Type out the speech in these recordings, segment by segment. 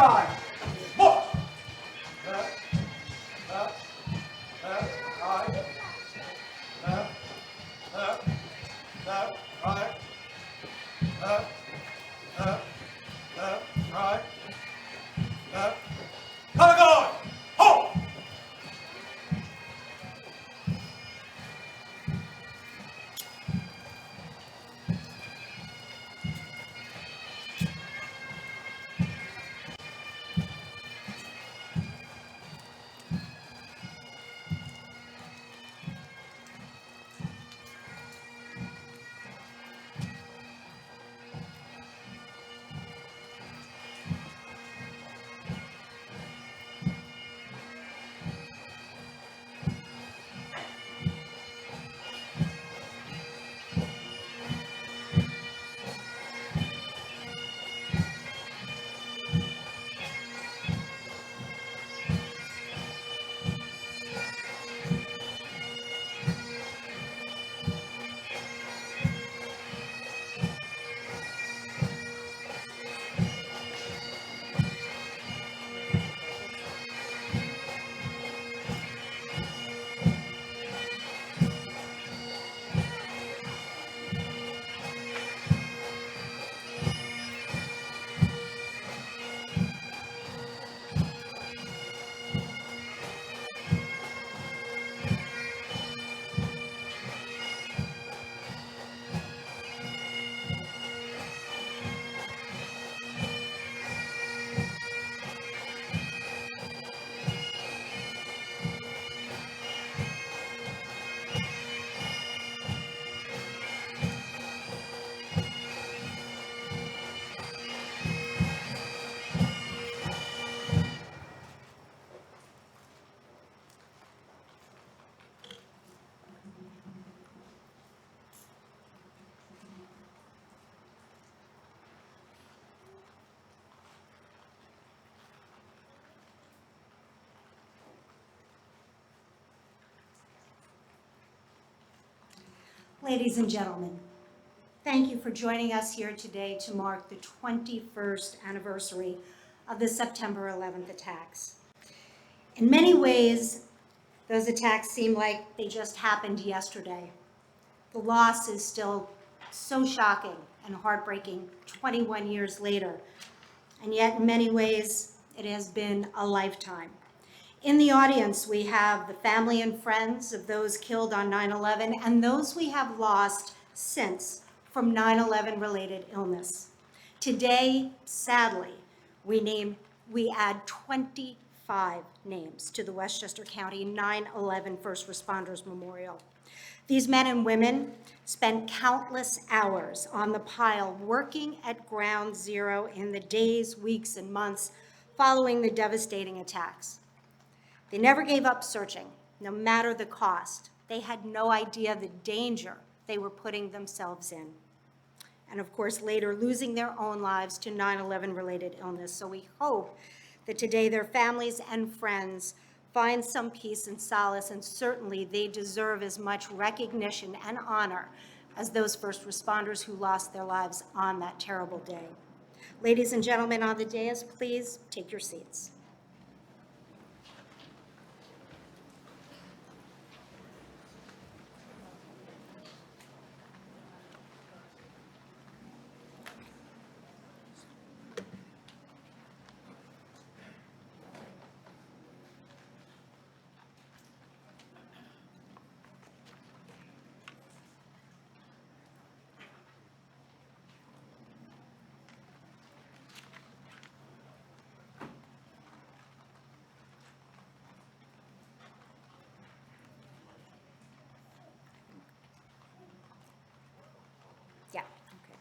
die. Look. Come on. Halt. Ladies and gentlemen, thank you for joining us here today to mark the 21st anniversary of the September 11th attacks. In many ways, those attacks seem like they just happened yesterday. The loss is still so shocking and heartbreaking 21 years later, and yet in many ways, it has been a lifetime. In the audience, we have the family and friends of those killed on 9/11 and those we have lost since from 9/11 related illness. Today, sadly, we add 25 names to the Westchester County 9/11 First Responders Memorial. These men and women spent countless hours on the pile working at ground zero in the days, weeks, and months following the devastating attacks. They never gave up searching, no matter the cost. They had no idea the danger they were putting themselves in. And of course, later losing their own lives to 9/11 related illness. So we hope that today their families and friends find some peace and solace, and certainly they deserve as much recognition and honor as those first responders who lost their lives on that terrible day. Ladies and gentlemen on the dais, please take your seats. Yeah, okay.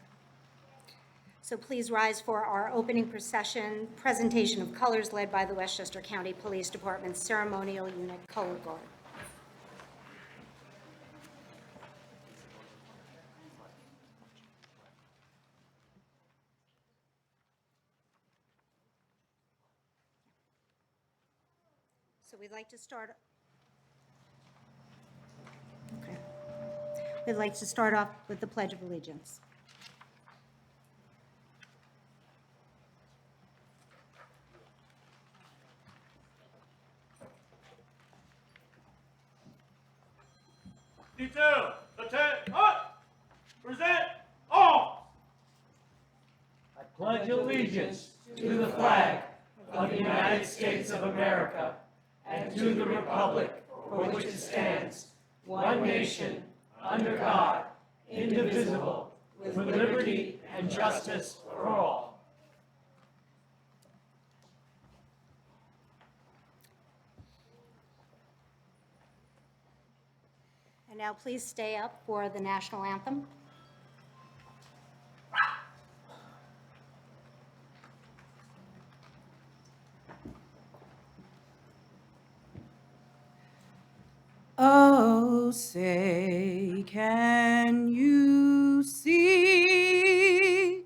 So please rise for our opening procession, presentation of colors led by the Westchester County Police Department's Ceremonial Unit Color Guard. So we'd like to start. Okay. We'd like to start off with the Pledge of Allegiance. Detail, attack, up! Present, arms! I pledge allegiance to the flag of the United States of America and to the republic for which it stands, one nation, under God, indivisible, with liberty and justice for all. And now please stay up for the national anthem. Oh, say, can you see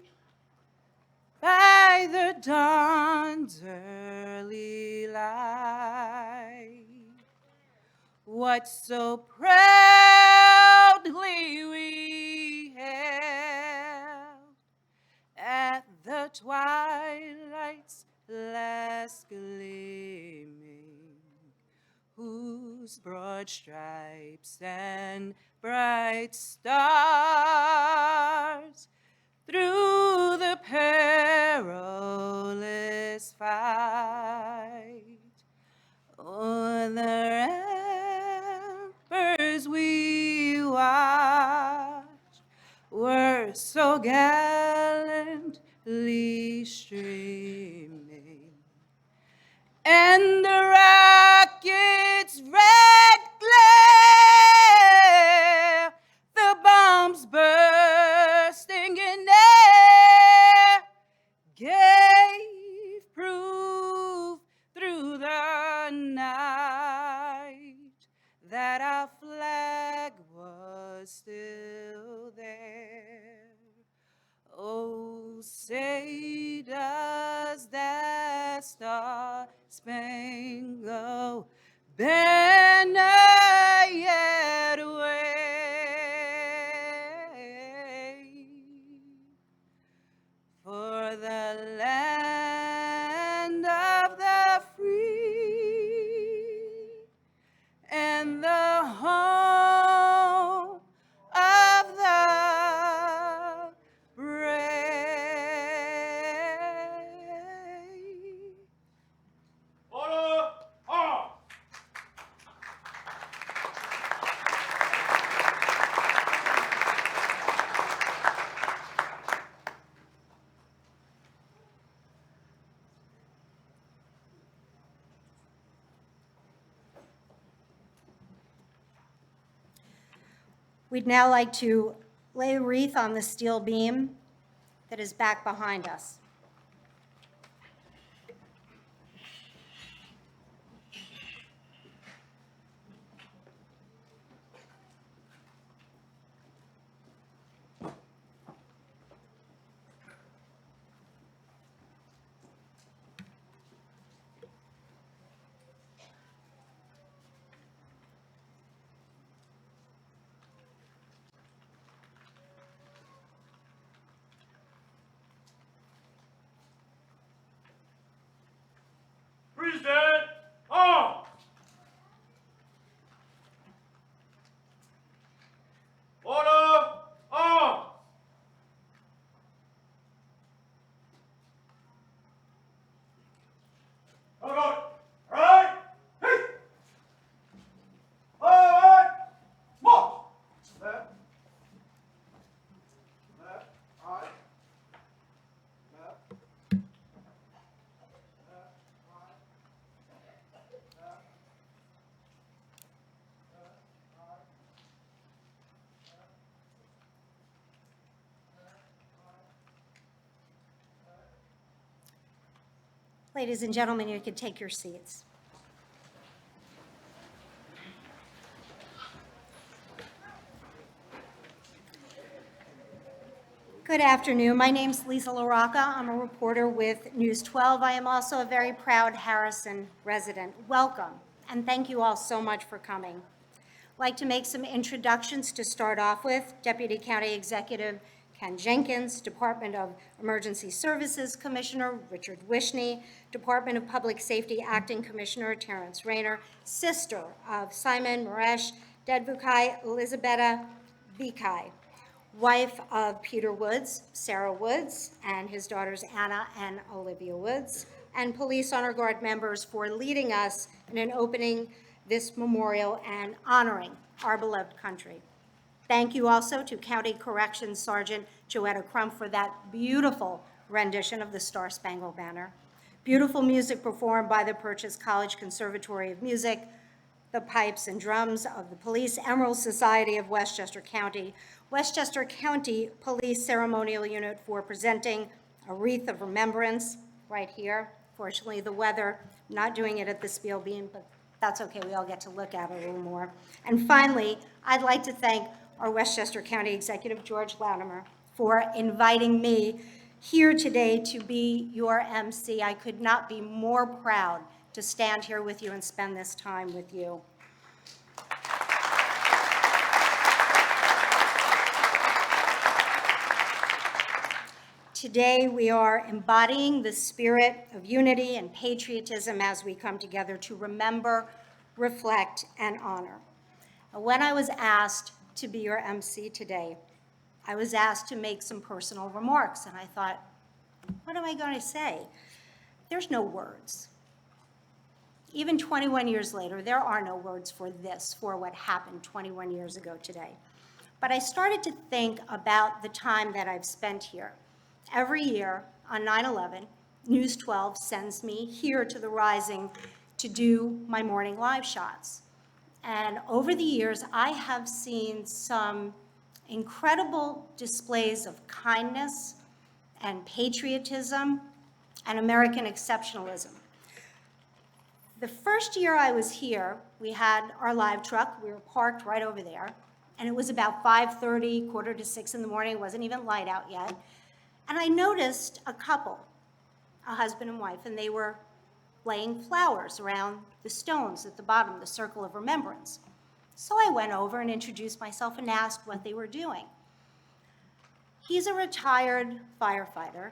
by the dawn's early light what so proudly we hailed at the twilight's last gleaming, whose broad stripes and bright stars through the perilous fight o'er the rampers we watched were so gallantly streaming, and the rocket's red glare, the bombs bursting in air, gave proof through the night that our flag was still there. Oh, say does that star-spangled banner yet wave for the land of the free and the home of the brave. Order, arms! We'd now like to lay a wreath on the steel beam that is back behind us. Present, arms! Order, arms! All right, right, hey! All right, march! Left, left, right, left, left, right, left, Ladies and gentlemen, you can take your seats. Good afternoon. My name's Lisa LaRocca. I'm a reporter with News 12. I am also a very proud Harrison resident. Welcome, and thank you all so much for coming. I'd like to make some introductions to start off with. Deputy County Executive Ken Jenkins, Department of Emergency Services Commissioner Richard Wishney, Department of Public Safety Acting Commissioner Terrence Rayner, sister of Simon Maresh, Dedvukai Elizabetta Vikai, wife of Peter Woods, Sarah Woods, and his daughters Anna and Olivia Woods, and police honor guard members for leading us in opening this memorial and honoring our beloved country. Thank you also to County Corrections Sergeant Joetta Crump for that beautiful rendition of the Star Spangled Banner. Beautiful music performed by the Purchase College Conservatory of Music, the pipes and drums of the Police Emerald Society of Westchester County, Westchester County Police Ceremonial Unit for presenting a wreath of remembrance right here. Fortunately, the weather, not doing it at the Spiel Beam, but that's okay, we all get to look at it a little more. And finally, I'd like to thank our Westchester County Executive, George Latimer, for inviting me here today to be your MC. I could not be more proud to stand here with you and spend this time with you. Today, we are embodying the spirit of unity and patriotism as we come together to remember, reflect, and honor. When I was asked to be your MC today, I was asked to make some personal remarks, and I thought, what am I going to say? There's no words. Even 21 years later, there are no words for this, for what happened 21 years ago today. But I started to think about the time that I've spent here. Every year on 9/11, News 12 sends me here to the Rising to do my morning live shots. And over the years, I have seen some incredible displays of kindness and patriotism and American exceptionalism. The first year I was here, we had our live truck. We were parked right over there. And it was about 5:30, 5:45 in the morning. It wasn't even light out yet. And I noticed a couple, a husband and wife, and they were laying flowers around the stones at the bottom, the circle of remembrance. So I went over and introduced myself and asked what they were doing. He's a retired firefighter,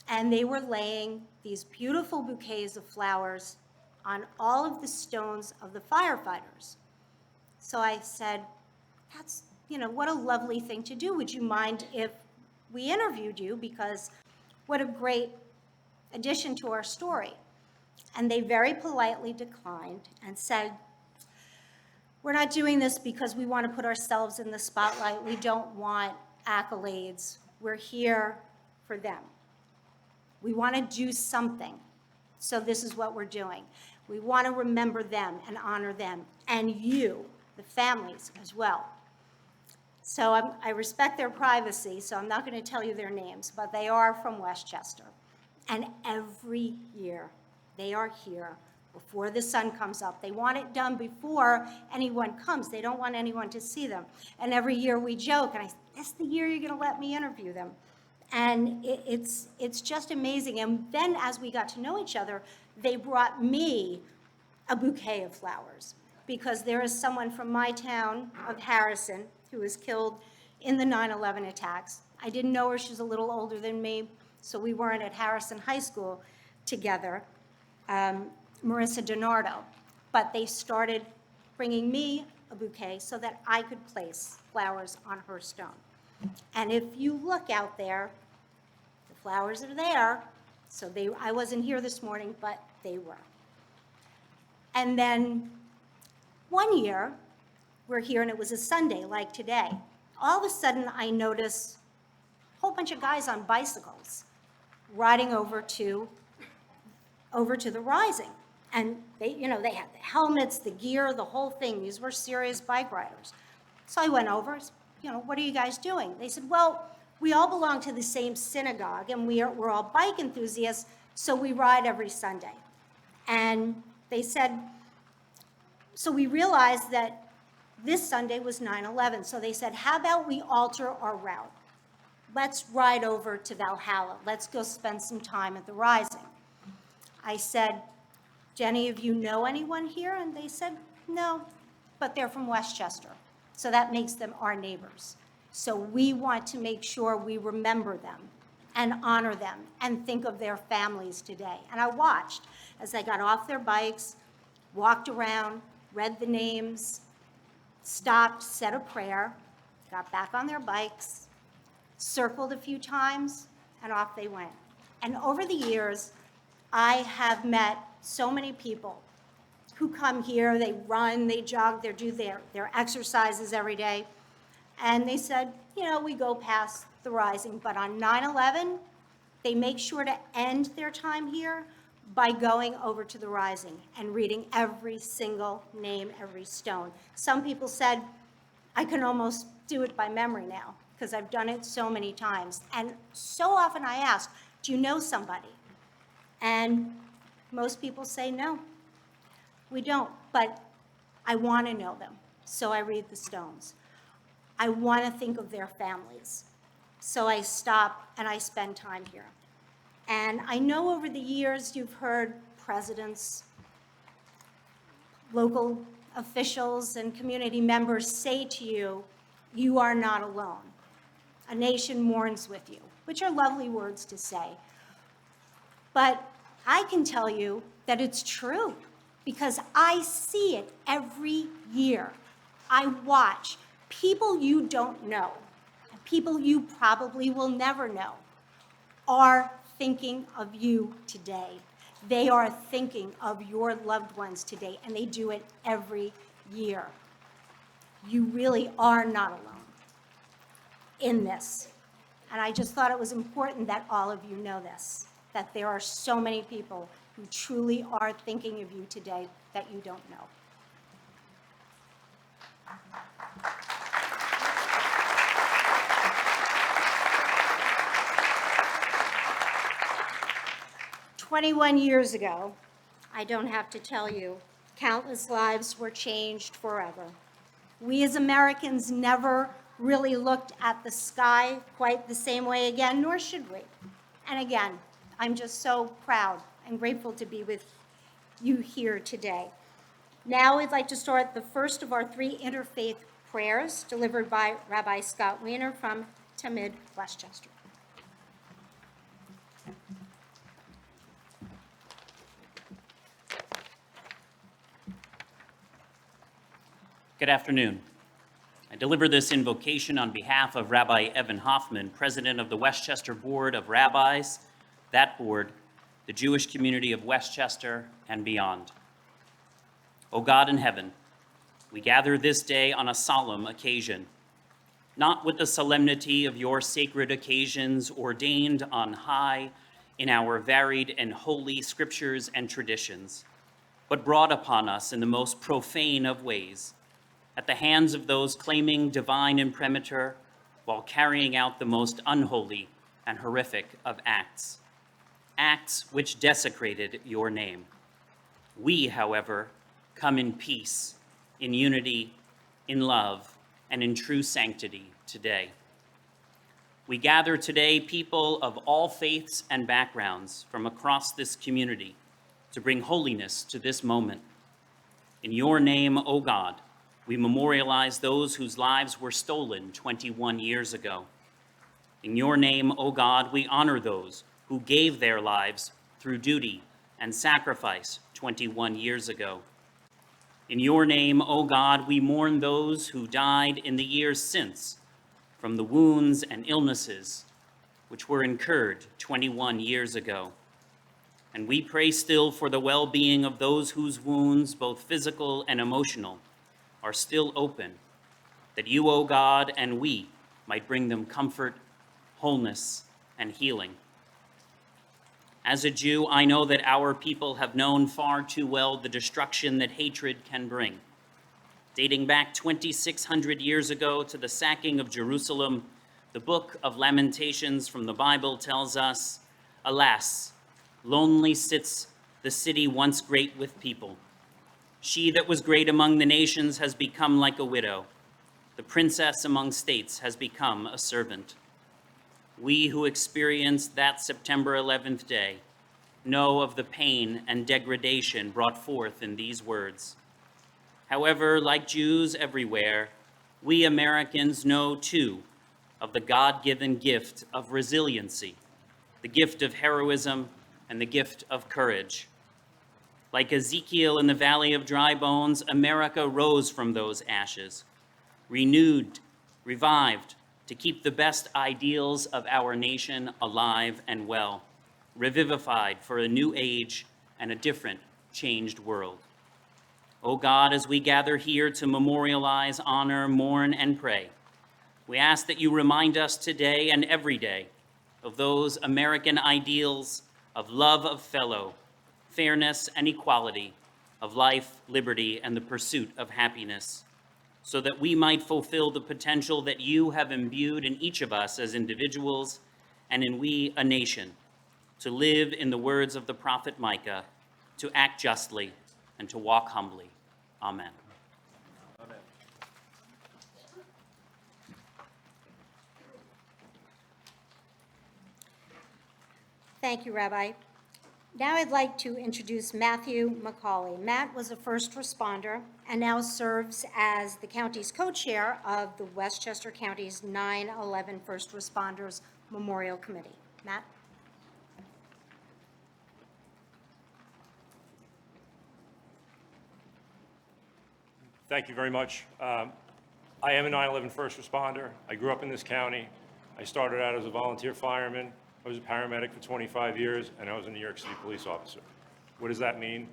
and they were laying these beautiful bouquets of flowers on all of the stones of the firefighters. So I said, that's, what a lovely thing to do. Would you mind if we interviewed you, because what a great addition to our story. And they very politely declined and said, we're not doing this because we want to put ourselves in the spotlight. We don't want accolades. We're here for them. We want to do something. So this is what we're doing. We want to remember them and honor them, and you, the families, as well. So I respect their privacy, so I'm not going to tell you their names, but they are from Westchester. And every year, they are here before the sun comes up. They want it done before anyone comes. They don't want anyone to see them. And every year we joke, and I say, this is the year you're going to let me interview them. And it's just amazing. And then as we got to know each other, they brought me a bouquet of flowers, because there is someone from my town of Harrison who was killed in the 9/11 attacks. I didn't know her. She's a little older than me, so we weren't at Harrison High School together, Marissa DiNardo. But they started bringing me a bouquet so that I could place flowers on her stone. And if you look out there, the flowers are there. So I wasn't here this morning, but they were. And then one year, we're here, and it was a Sunday like today. All of a sudden, I notice a whole bunch of guys on bicycles riding over to the Rising. And they had the helmets, the gear, the whole thing. These were serious bike riders. So I went over, what are you guys doing? They said, well, we all belong to the same synagogue, and we're all bike enthusiasts, so we ride every Sunday. And they said, so we realized that this Sunday was 9/11, so they said, how about we alter our route? Let's ride over to Valhalla. Let's go spend some time at the Rising. I said, do any of you know anyone here? And they said, no, but they're from Westchester, so that makes them our neighbors. So we want to make sure we remember them and honor them and think of their families today. And I watched as they got off their bikes, walked around, read the names, stopped, said a prayer, got back on their bikes, circled a few times, and off they went. And over the years, I have met so many people who come here, they run, they jog, they do their exercises every day. And they said, you know, we go past the Rising, but on 9/11, they make sure to end their time here by going over to the Rising and reading every single name, every stone. Some people said, I can almost do it by memory now because I've done it so many times. And so often I ask, do you know somebody? And most people say, no, we don't, but I want to know them, so I read the stones. I want to think of their families, so I stop and I spend time here. And I know over the years you've heard presidents, local officials, and community members say to you, you are not alone. A nation mourns with you, which are lovely words to say. But I can tell you that it's true because I see it every year. I watch people you don't know, people you probably will never know, are thinking of you today. They are thinking of your loved ones today, and they do it every year. You really are not alone in this. And I just thought it was important that all of you know this, that there are so many people who truly are thinking of you today that you don't know. "21 years ago, I don't have to tell you, countless lives were changed forever. We as Americans never really looked at the sky quite the same way again, nor should we. And again, I'm just so proud and grateful to be with you here today. Now we'd like to start the first of our 3 interfaith prayers delivered by Rabbi Scott Wiener from Tamid, Westchester. Good afternoon. I deliver this invocation on behalf of Rabbi Evan Hoffman, President of the Westchester Board of Rabbis, that board, the Jewish community of Westchester, and beyond. O God in heaven, we gather this day on a solemn occasion, not with the solemnity of your sacred occasions ordained on high in our varied and holy scriptures and traditions, but brought upon us in the most profane of ways, at the hands of those claiming divine imprimatur while carrying out the most unholy and horrific of acts, acts which desecrated your name. We, however, come in peace, in unity, in love, and in true sanctity today. We gather today people of all faiths and backgrounds from across this community to bring holiness to this moment. In your name, O God, we memorialize those whose lives were stolen 21 years ago. In your name, O God, we honor those who gave their lives through duty and sacrifice 21 years ago. In your name, O God, we mourn those who died in the years since from the wounds and illnesses which were incurred 21 years ago. And we pray still for the well-being of those whose wounds, both physical and emotional, are still open, that you, O God, and we might bring them comfort, wholeness, and healing. As a Jew, I know that our people have known far too well the destruction that hatred can bring. Dating back 2,600 years ago to the sacking of Jerusalem, the book of Lamentations from the Bible tells us, alas, lonely sits the city once great with people. She that was great among the nations has become like a widow. The princess among states has become a servant. We who experienced that September 11th day know of the pain and degradation brought forth in these words. However, like Jews everywhere, we Americans know too of the God-given gift of resiliency, the gift of heroism, and the gift of courage. Like Ezekiel in the Valley of Dry Bones, America rose from those ashes, renewed, revived, to keep the best ideals of our nation alive and well, revivified for a new age and a different, changed world. O God, as we gather here to memorialize, honor, mourn, and pray, we ask that you remind us today and every day of those American ideals of love of fellow, fairness and equality, of life, liberty, and the pursuit of happiness, so that we might fulfill the potential that you have imbued in each of us as individuals and in we, a nation, to live in the words of the prophet Micah, to act justly and to walk humbly. Amen. Thank you, Rabbi. Now I'd like to introduce Matthew McCauley. Matt was a first responder and now serves as the county's co-chair of the Westchester County's 9/11 First Responders Memorial Committee. Matt? Thank you very much. I am a 9/11 first responder. I grew up in this county. I started out as a volunteer fireman. I was a paramedic for 25 years, and I was a New York City police officer. What does that mean?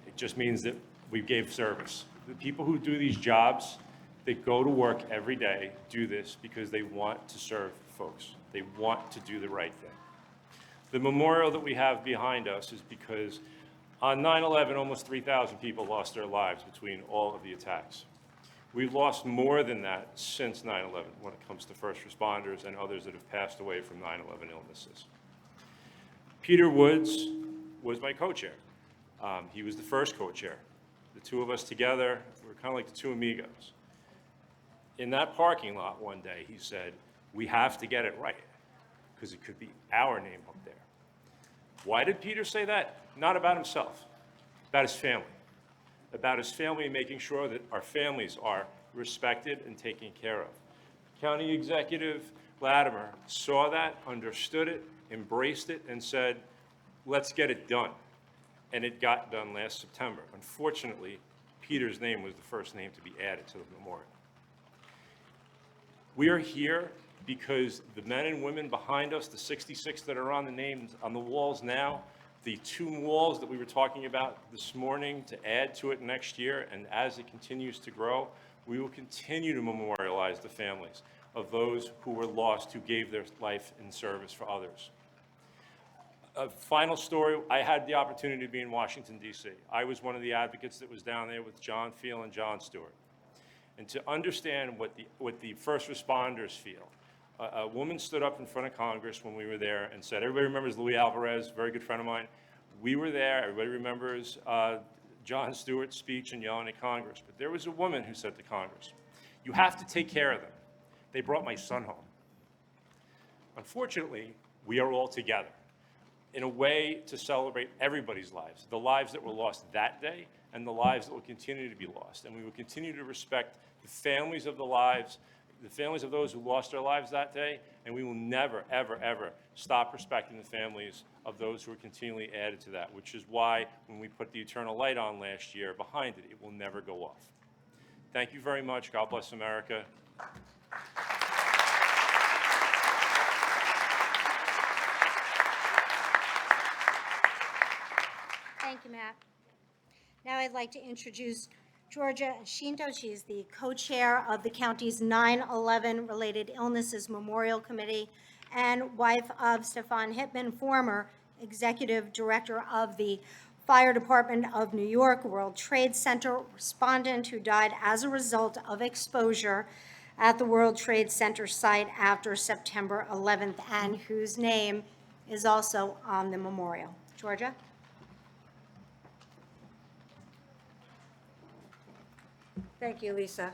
It just means that we gave service. The people who do these jobs, they go to work every day, do this because they want to serve folks. They want to do the right thing. The memorial that we have behind us is because on 9/11, almost 3,000 people lost their lives between all of the attacks. We've lost more than that since 9/11 when it comes to first responders and others that have passed away from 9/11 illnesses. Peter Woods was my co-chair. He was the first co-chair. The two of us together were kind of like the two amigos. In that parking lot one day, he said, "We have to get it right because it could be our name up there." Why did Peter say that? Not about himself, about his family. About his family and making sure that our families are respected and taken care of. County Executive Latimer saw that, understood it, embraced it, and said, let's get it done. And it got done last September. Unfortunately, Peter's name was the first name to be added to the memorial. We are here because the men and women behind us, the 66 that are on the names on the walls now, the 2 walls that we were talking about this morning to add to it next year, and as it continues to grow, we will continue to memorialize the families of those who were lost, who gave their life in service for others. A final story, I had the opportunity to be in Washington, D.C. I was one of the advocates that was down there with John Field and John Stewart. And to understand what the first responders feel, a woman stood up in front of Congress when we were there and said, everybody remembers Louis Alvarez, a very good friend of mine. We were there, everybody remembers John Stewart's speech and yelling at Congress. But there was a woman who said to Congress, you have to take care of them. They brought my son home. Unfortunately, we are all together in a way to celebrate everybody's lives, the lives that were lost that day and the lives that will continue to be lost. And we will continue to respect the families of the families of those who lost their lives that day, and we will never, ever, ever stop respecting the families of those who are continually added to that, which is why when we put the Eternal Light on last year behind it, it will never go off. Thank you very much. God bless America. Thank you, Matt. Now I'd like to introduce Georgia Shinto. She is the co-chair of the county's 9/11 Related Illnesses Memorial Committee and wife of Stefan Hittman, former executive director of the Fire Department of New York World Trade Center respondent who died as a result of exposure at the World Trade Center site after September 11th, and whose name is also on the memorial. Georgia? Thank you, Lisa.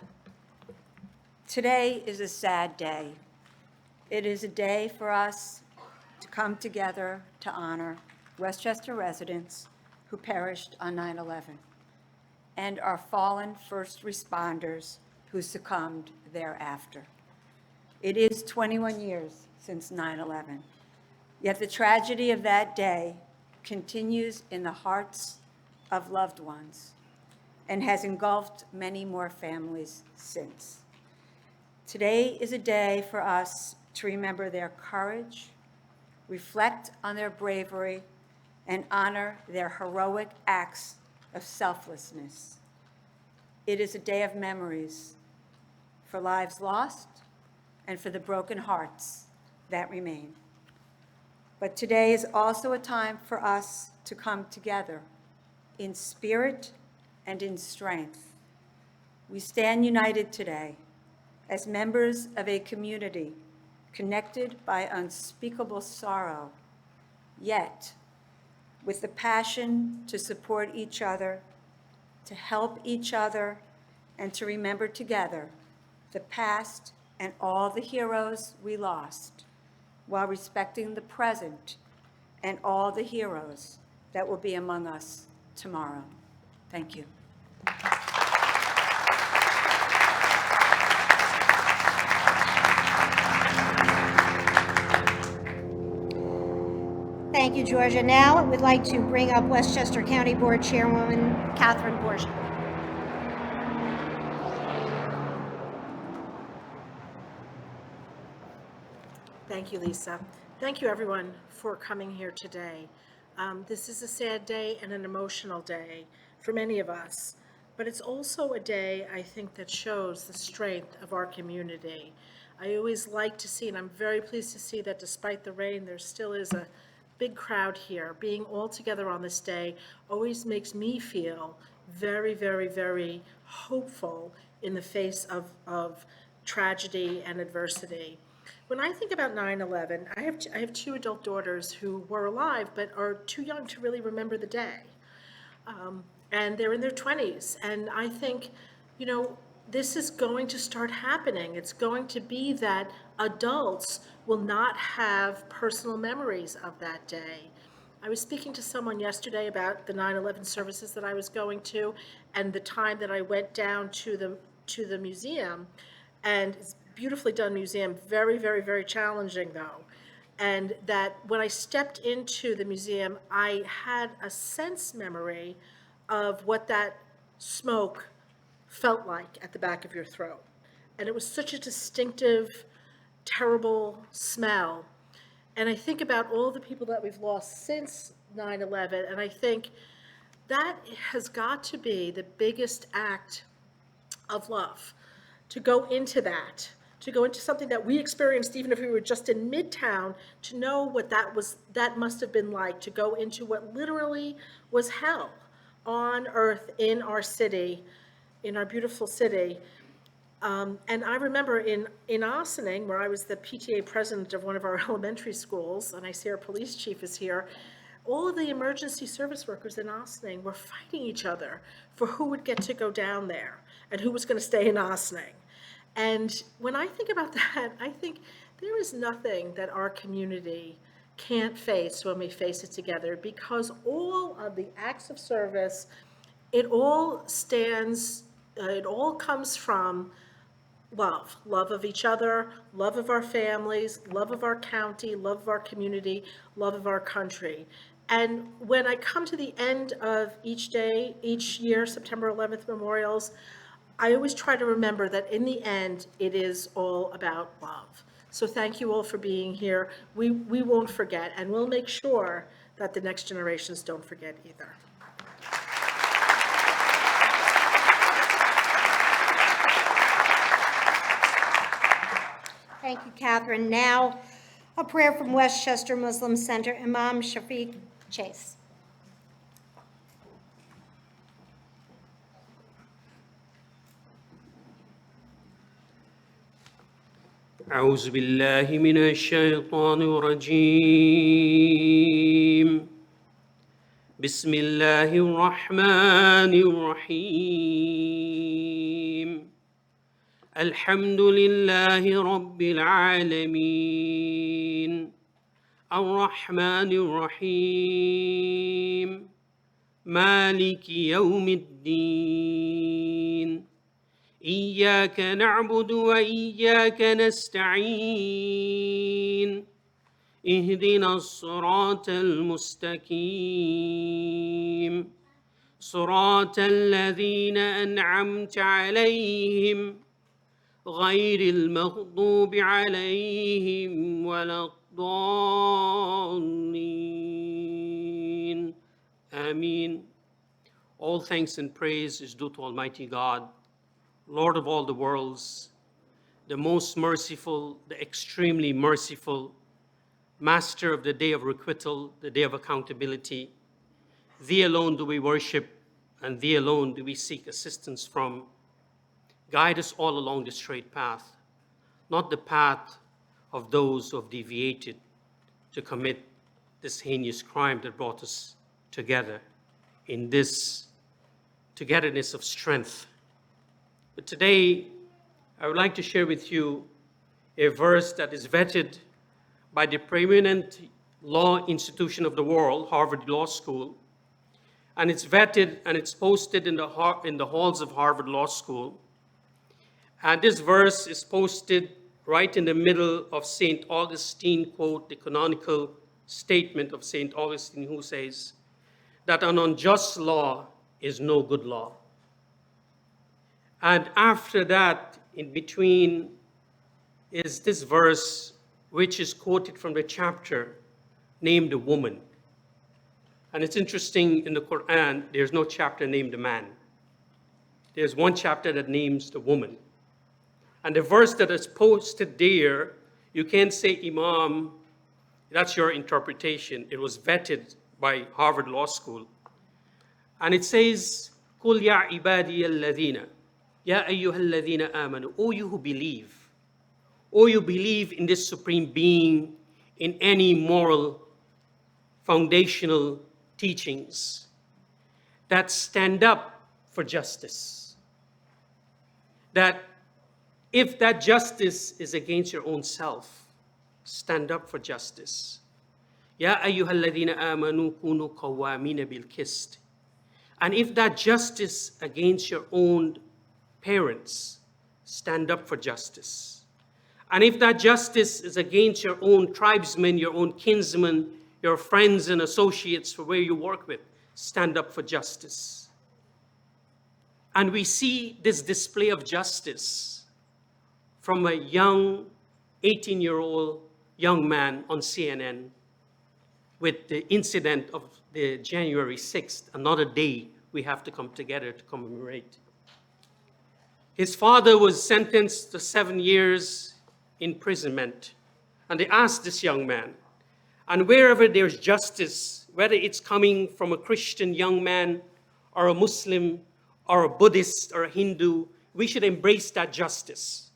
Today is a sad day. It is a day for us to come together to honor Westchester residents who perished on 9/11 and our fallen first responders who succumbed thereafter. It is 21 years since 9/11, yet the tragedy of that day continues in the hearts of loved ones and has engulfed many more families since. Today is a day for us to remember their courage, reflect on their bravery, and honor their heroic acts of selflessness. It is a day of memories for lives lost and for the broken hearts that remain. But today is also a time for us to come together in spirit and in strength. We stand united today as members of a community connected by unspeakable sorrow, yet with the passion to support each other, to help each other, and to remember together the past and all the heroes we lost, while respecting the present and all the heroes that will be among us tomorrow. Thank you. Thank you, Georgia. Now, I would like to bring up Westchester County Board Chairwoman Catherine Borgia. Thank you, Lisa. Thank you, everyone, for coming here today. This is a sad day and an emotional day for many of us, but it's also a day, I think, that shows the strength of our community. I always like to see, and I'm very pleased to see that despite the rain, there still is a big crowd here. Being all together on this day always makes me feel very, very, very hopeful in the face of tragedy and adversity. When I think about 9/11, I have two adult daughters who were alive but are too young to really remember the day. And they're in their 20s. And I think, you know, this is going to start happening. It's going to be that adults will not have personal memories of that day. I was speaking to someone yesterday about the 9/11 services that I was going to and the time that I went down to the museum. And it's a beautifully done museum, very, very, very challenging though. And that when I stepped into the museum, I had a sense memory of what that smoke felt like at the back of your throat. And it was such a distinctive, terrible smell. And I think about all the people that we've lost since 9/11, and I think that has got to be the biggest act of love, to go into that, to go into something that we experienced even if we were just in Midtown, to know what that must have been like, to go into what literally was hell on earth in our city, in our beautiful city. And I remember in Ossining, where I was the PTA president of one of our elementary schools, and I see our police chief is here, all of the emergency service workers in Ossining were fighting each other for who would get to go down there and who was going to stay in Ossining. And when I think about that, I think there is nothing that our community can't face when we face it together, because all of the acts of service, it all comes from love of each other, love of our families, love of our county, love of our community, love of our country. And when I come to the end of each day, each year, September 11th memorials, I always try to remember that in the end, it is all about love. So thank you all for being here. We won't forget, and we'll make sure that the next generations don't forget either. Thank you, Catherine. Now, a prayer from Westchester Muslim Center, Imam Shafiq Chase. أعوذ بالله من الشيطان الرجيم بسم الله الرحمن الرحيم الحمد لله رب العالمين الرحمن الرحيم مالك يوم الدين إياك نعبد وإياك نستعين اهدنا الصراط المستقيم صراط الذين أنعمت عليهم غير المغضوب عليهم ولا الضالين. Ameen. All thanks and praise is due to Almighty God, Lord of all the worlds, the most merciful, the extremely merciful, Master of the day of requital, the day of accountability. Thee alone do we worship, and Thee alone do we seek assistance from. Guide us all along the straight path, not the path of those who have deviated to commit this heinous crime that brought us together in this togetherness of strength. But today, I would like to share with you a verse that is vetted by the preeminent law institution of the world, Harvard Law School. And it's vetted and it's posted in the halls of Harvard Law School. And this verse is posted right in the middle of St. Augustine, quote, the canonical statement of St. Augustine, who says that an unjust law is no good law. And after that, in between, is this verse, which is quoted from the chapter named the woman. And it's interesting, in the Quran, there's no chapter named the man. There's one chapter that names the woman. And the verse that is posted there, you can't say, Imam, that's your interpretation. It was vetted by Harvard Law School. And it says, قُلْ يَا عِبَادِيَ الَّذِينَ يَا أَيُّهَا الَّذِينَ آمَنُوا. O you who believe. O you believe in this supreme being, in any moral, foundational teachings that stand up for justice. That if that justice is against your own self, stand up for justice. Ya ayyuhalladhina amanu kunu qawwamina bil qist. And if that justice against your own parents, stand up for justice. And if that justice is against your own tribesmen, your own kinsmen, your friends and associates for where you work with, stand up for justice. And we see this display of justice from a young 18-year-old young man on CNN with the incident of the January 6th, another day we have to come together to commemorate. His father was sentenced to 7 years imprisonment. And they asked this young man, and wherever there's justice, whether it's coming from a Christian young man or a Muslim or a Buddhist or a Hindu, we should embrace that justice.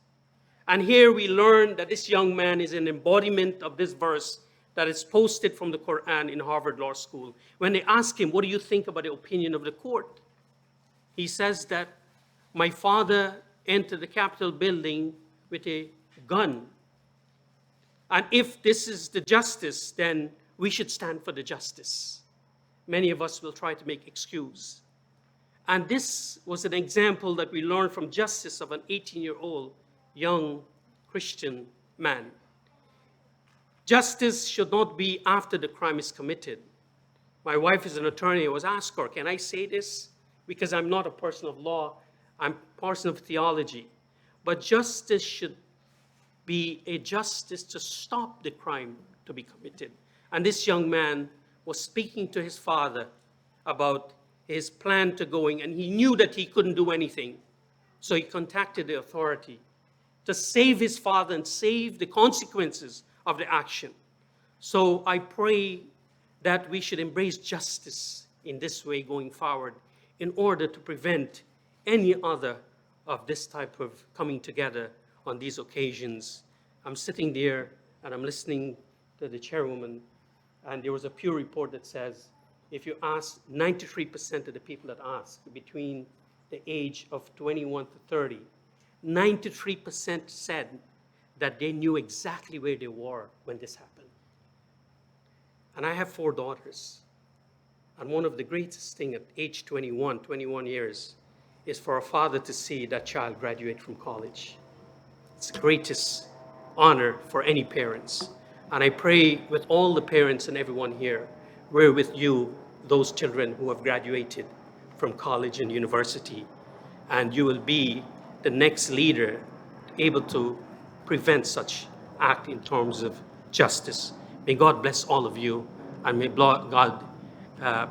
And here we learn that this young man is an embodiment of this verse that is posted from the Quran in Harvard Law School. When they ask him, what do you think about the opinion of the court? He says that my father entered the Capitol building with a gun. And if this is the justice, then we should stand for the justice. Many of us will try to make excuse. And this was an example that we learned from justice of an 18-year-old young Christian man. Justice should not be after the crime is committed. My wife is an attorney. I was asked her, can I say this? Because I'm not a person of law, I'm a person of theology. But justice should be a justice to stop the crime to be committed. And this young man was speaking to his father about his plan to going, and he knew that he couldn't do anything. So he contacted the authority to save his father and save the consequences of the action. So I pray that we should embrace justice in this way going forward in order to prevent any other of this type of coming together on these occasions. I'm sitting there and I'm listening to the chairwoman, and there was a Pew report that says if you ask 93% of the people that ask between the age of 21 to 30, 93% said that they knew exactly where they were when this happened. And I have 4 daughters. And one of the greatest things at age 21 years, is for a father to see that child graduate from college. It's the greatest honor for any parents. And I pray with all the parents and everyone here, we're with you, those children who have graduated from college and university, and you will be the next leader able to prevent such act in terms of justice. May God bless all of you, and may God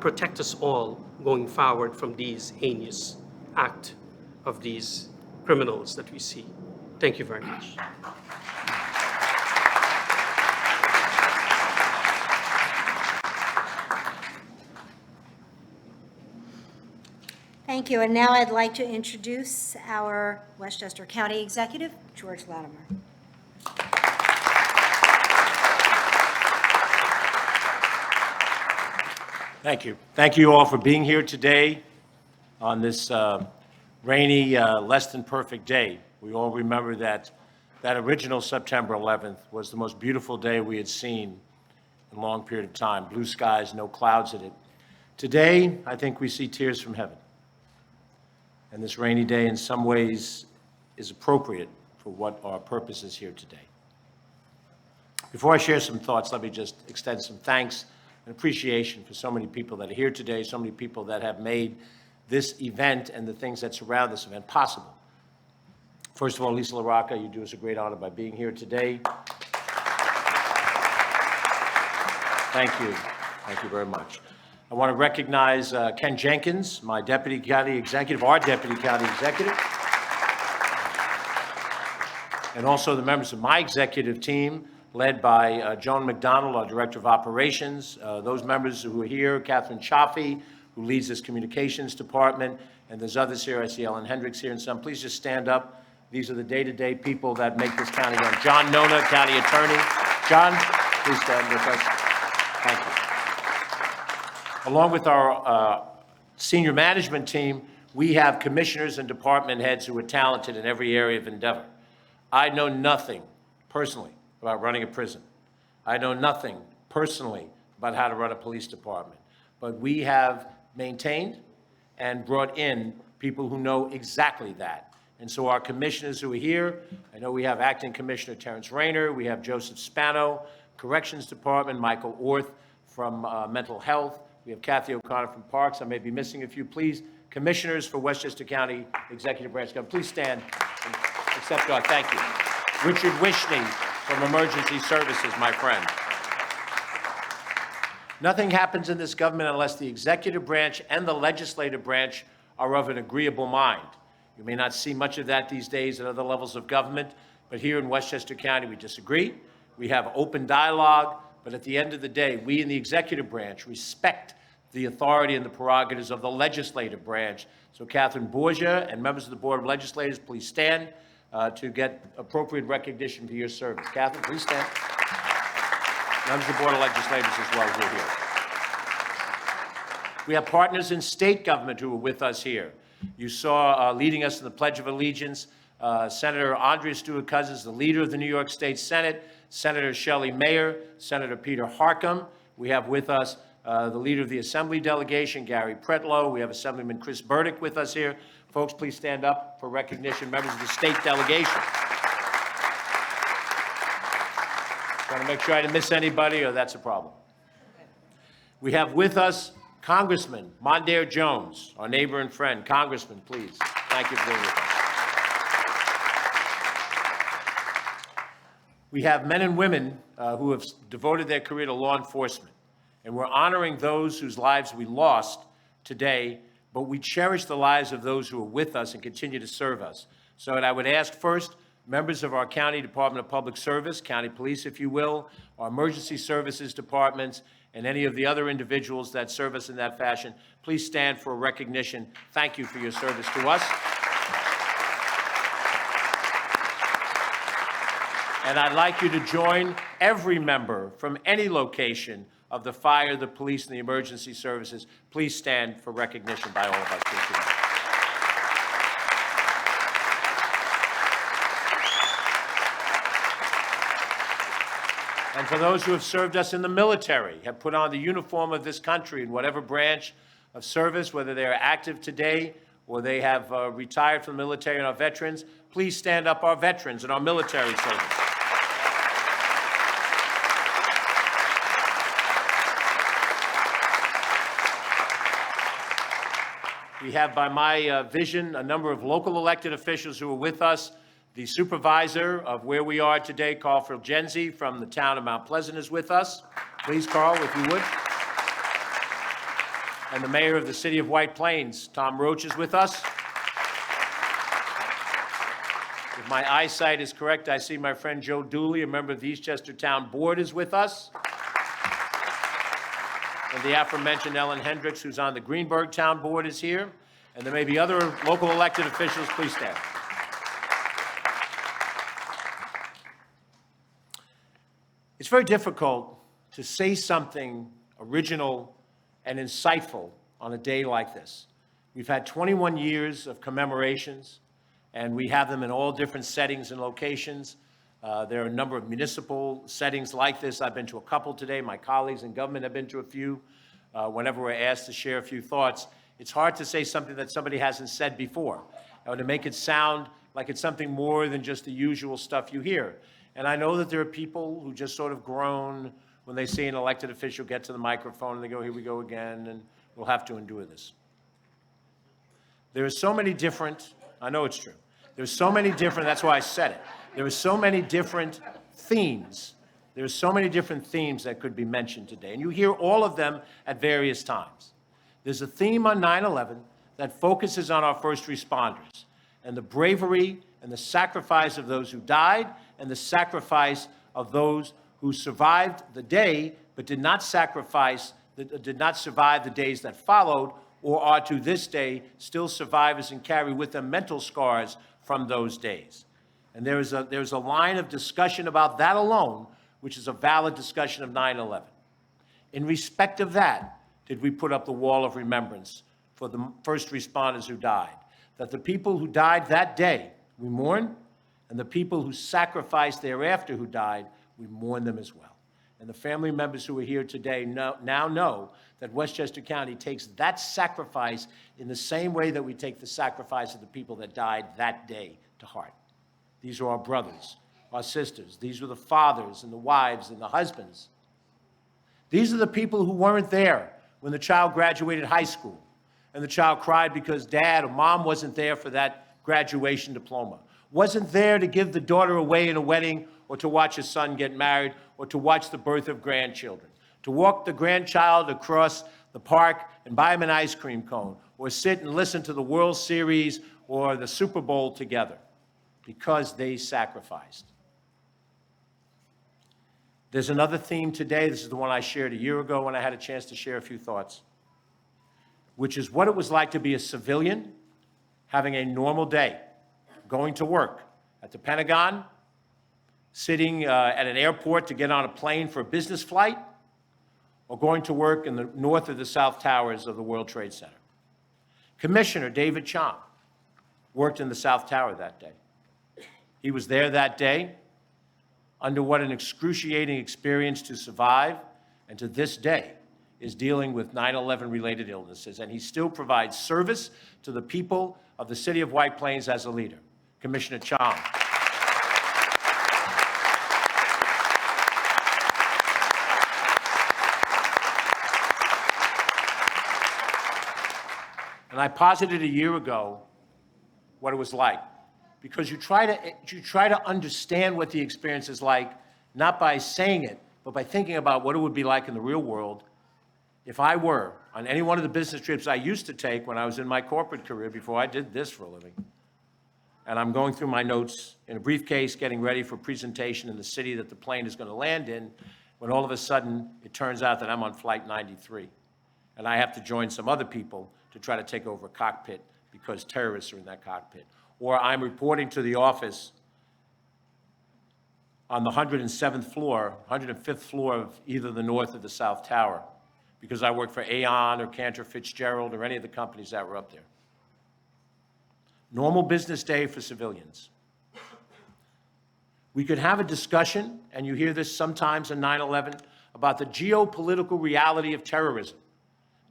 protect us all going forward from these heinous acts of these criminals that we see. Thank you very much. Thank you. And now I'd like to introduce our Westchester County Executive, George Latimer. Thank you. Thank you all for being here today on this rainy, less than perfect day. We all remember that original September 11th was the most beautiful day we had seen in a long period of time. Blue skies, no clouds in it. Today, I think we see tears from heaven. And this rainy day, in some ways, is appropriate for what our purpose is here today. Before I share some thoughts, let me just extend some thanks and appreciation for so many people that are here today, so many people that have made this event and the things that surround this event possible. First of all, Lisa LaRocca, you do us a great honor by being here today. Thank you. Thank you very much. I want to recognize Ken Jenkins, my Deputy County Executive, our Deputy County Executive, and also the members of my executive team, led by Joan McDonald, our Director of Operations, those members who are here, Catherine Chaffee, who leads this communications department, and there's others here. I see Ellen Hendricks here and some. Please just stand up. These are the day-to-day people that make this county run. John Nona, County Attorney. John, please stand with us. Thank you. Along with our senior management team, we have commissioners and department heads who are talented in every area of endeavor. I know nothing personally about running a prison. I know nothing personally about how to run a police department. But we have maintained and brought in people who know exactly that. And so our commissioners who are here, I know we have Acting Commissioner Terrence Rayner, we have Joseph Spano, Corrections Department, Michael Orth from Mental Health, we have Kathy O'Connor from Parks. I may be missing a few. Please, commissioners for Westchester County Executive Branch, please stand and accept our thank you. Richard Wishney from Emergency Services, my friend. Nothing happens in this government unless the executive branch and the legislative branch are of an agreeable mind. You may not see much of that these days at other levels of government, but here in Westchester County, we disagree. We have open dialogue, but at the end of the day, we in the executive branch respect the authority and the prerogatives of the legislative branch. So Catherine Borgia and members of the Board of Legislators, please stand to get appropriate recognition for your service. Catherine, please stand. Members of the Board of Legislators as well who are here. We have partners in state government who are with us here. You saw leading us in the Pledge of Allegiance, Senator Andrea Stewart-Cousins, the leader of the New York State Senate, Senator Shelley Mayer, Senator Peter Harcum. We have with us the leader of the Assembly delegation, Gary Pretlow. We have Assemblyman Chris Burdick with us here. Folks, please stand up for recognition. Members of the state delegation. Want to make sure I didn't miss anybody, or that's a problem. We have with us Congressman Mondaire Jones, our neighbor and friend. Congressman, please. Thank you for being with us. We have men and women who have devoted their career to law enforcement, and we're honoring those whose lives we lost today, but we cherish the lives of those who are with us and continue to serve us. So I would ask first, members of our County Department of Public Service, County Police, if you will, our emergency services departments, and any of the other individuals that serve us in that fashion, please stand for a recognition. Thank you for your service to us. And I'd like you to join every member from any location of the fire, the police, and the emergency services. Please stand for recognition by all of us here today. And for those who have served us in the military, have put on the uniform of this country in whatever branch of service, whether they are active today or they have retired from the military, and our veterans, please stand up, our veterans and our military service. We have, by my vision, a number of local elected officials who are with us. The supervisor of where we are today, Carl Fulgenzi from the town of Mount Pleasant, is with us. Please, Carl, if you would. And the mayor of the city of White Plains, Tom Roach, is with us. If my eyesight is correct, I see my friend Joe Dooley, a member of the Eastchester Town Board, is with us. And the aforementioned Ellen Hendricks, who's on the Greenberg Town Board, is here. And there may be other local elected officials. Please stand. It's very difficult to say something original and insightful on a day like this. We've had 21 years of commemorations, and we have them in all different settings and locations. There are a number of municipal settings like this. I've been to a couple today. My colleagues in government have been to a few. Whenever we're asked to share a few thoughts, it's hard to say something that somebody hasn't said before, or to make it sound like it's something more than just the usual stuff you hear. And I know that there are people who just sort of groan when they see an elected official get to the microphone and they go, here we go again, and we'll have to endure this. There are so many different, I know it's true, there's so many different, that's why I said it. There are so many different themes. There's so many different themes that could be mentioned today, and you hear all of them at various times. There's a theme on 9/11 that focuses on our first responders and the bravery and the sacrifice of those who died and the sacrifice of those who survived the day but did not survive the days that followed, or are to this day still survivors and carry with them mental scars from those days. And there's a line of discussion about that alone, which is a valid discussion of 9/11. In respect of that, did we put up the wall of remembrance for the first responders who died? That the people who died that day, we mourn, and the people who sacrificed thereafter who died, we mourn them as well. And the family members who are here today now know that Westchester County takes that sacrifice in the same way that we take the sacrifice of the people that died that day to heart. These are our brothers, our sisters. These are the fathers and the wives and the husbands. These are the people who weren't there when the child graduated high school and the child cried because dad or mom wasn't there for that graduation diploma, wasn't there to give the daughter away in a wedding, or to watch his son get married, or to watch the birth of grandchildren, to walk the grandchild across the park and buy him an ice cream cone, or sit and listen to the World Series or the Super Bowl together, because they sacrificed. There's another theme today. This is the one I shared a year ago when I had a chance to share a few thoughts, which is what it was like to be a civilian having a normal day, going to work at the Pentagon, sitting at an airport to get on a plane for a business flight, or going to work in the north of the South Towers of the World Trade Center. Commissioner David Chom worked in the South Tower that day. He was there that day under what an excruciating experience to survive, and to this day is dealing with 9/11 related illnesses, and he still provides service to the people of the city of White Plains as a leader. Commissioner Chom. And I posited a year ago what it was like, because you try to understand what the experience is like, not by saying it, but by thinking about what it would be like in the real world if I were on any one of the business trips I used to take when I was in my corporate career before I did this for a living. And I'm going through my notes in a briefcase, getting ready for a presentation in the city that the plane is going to land in, when all of a sudden it turns out that I'm on Flight 93. And I have to join some other people to try to take over a cockpit because terrorists are in that cockpit. Or I'm reporting to the office on the 107th floor, 105th floor of either the North or the South Tower, because I work for Aon or Cantor Fitzgerald or any of the companies that were up there. Normal business day for civilians. We could have a discussion, and you hear this sometimes on 9/11, about the geopolitical reality of terrorism,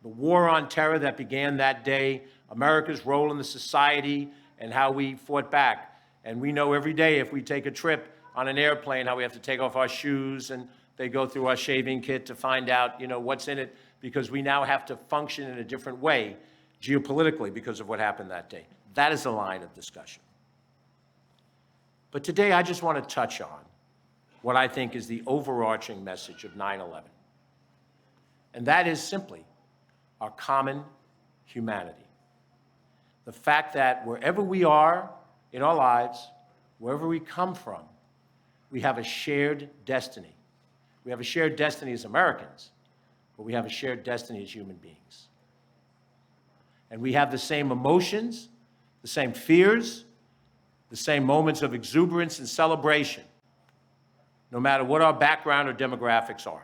the war on terror that began that day, America's role in the society, and how we fought back. And we know every day if we take a trip on an airplane how we have to take off our shoes, and they go through our shaving kit to find out, what's in it, because we now have to function in a different way geopolitically because of what happened that day. That is a line of discussion. But today I just want to touch on what I think is the overarching message of 9/11. And that is simply our common humanity. The fact that wherever we are in our lives, wherever we come from, we have a shared destiny. We have a shared destiny as Americans, but we have a shared destiny as human beings. And we have the same emotions, the same fears, the same moments of exuberance and celebration, no matter what our background or demographics are.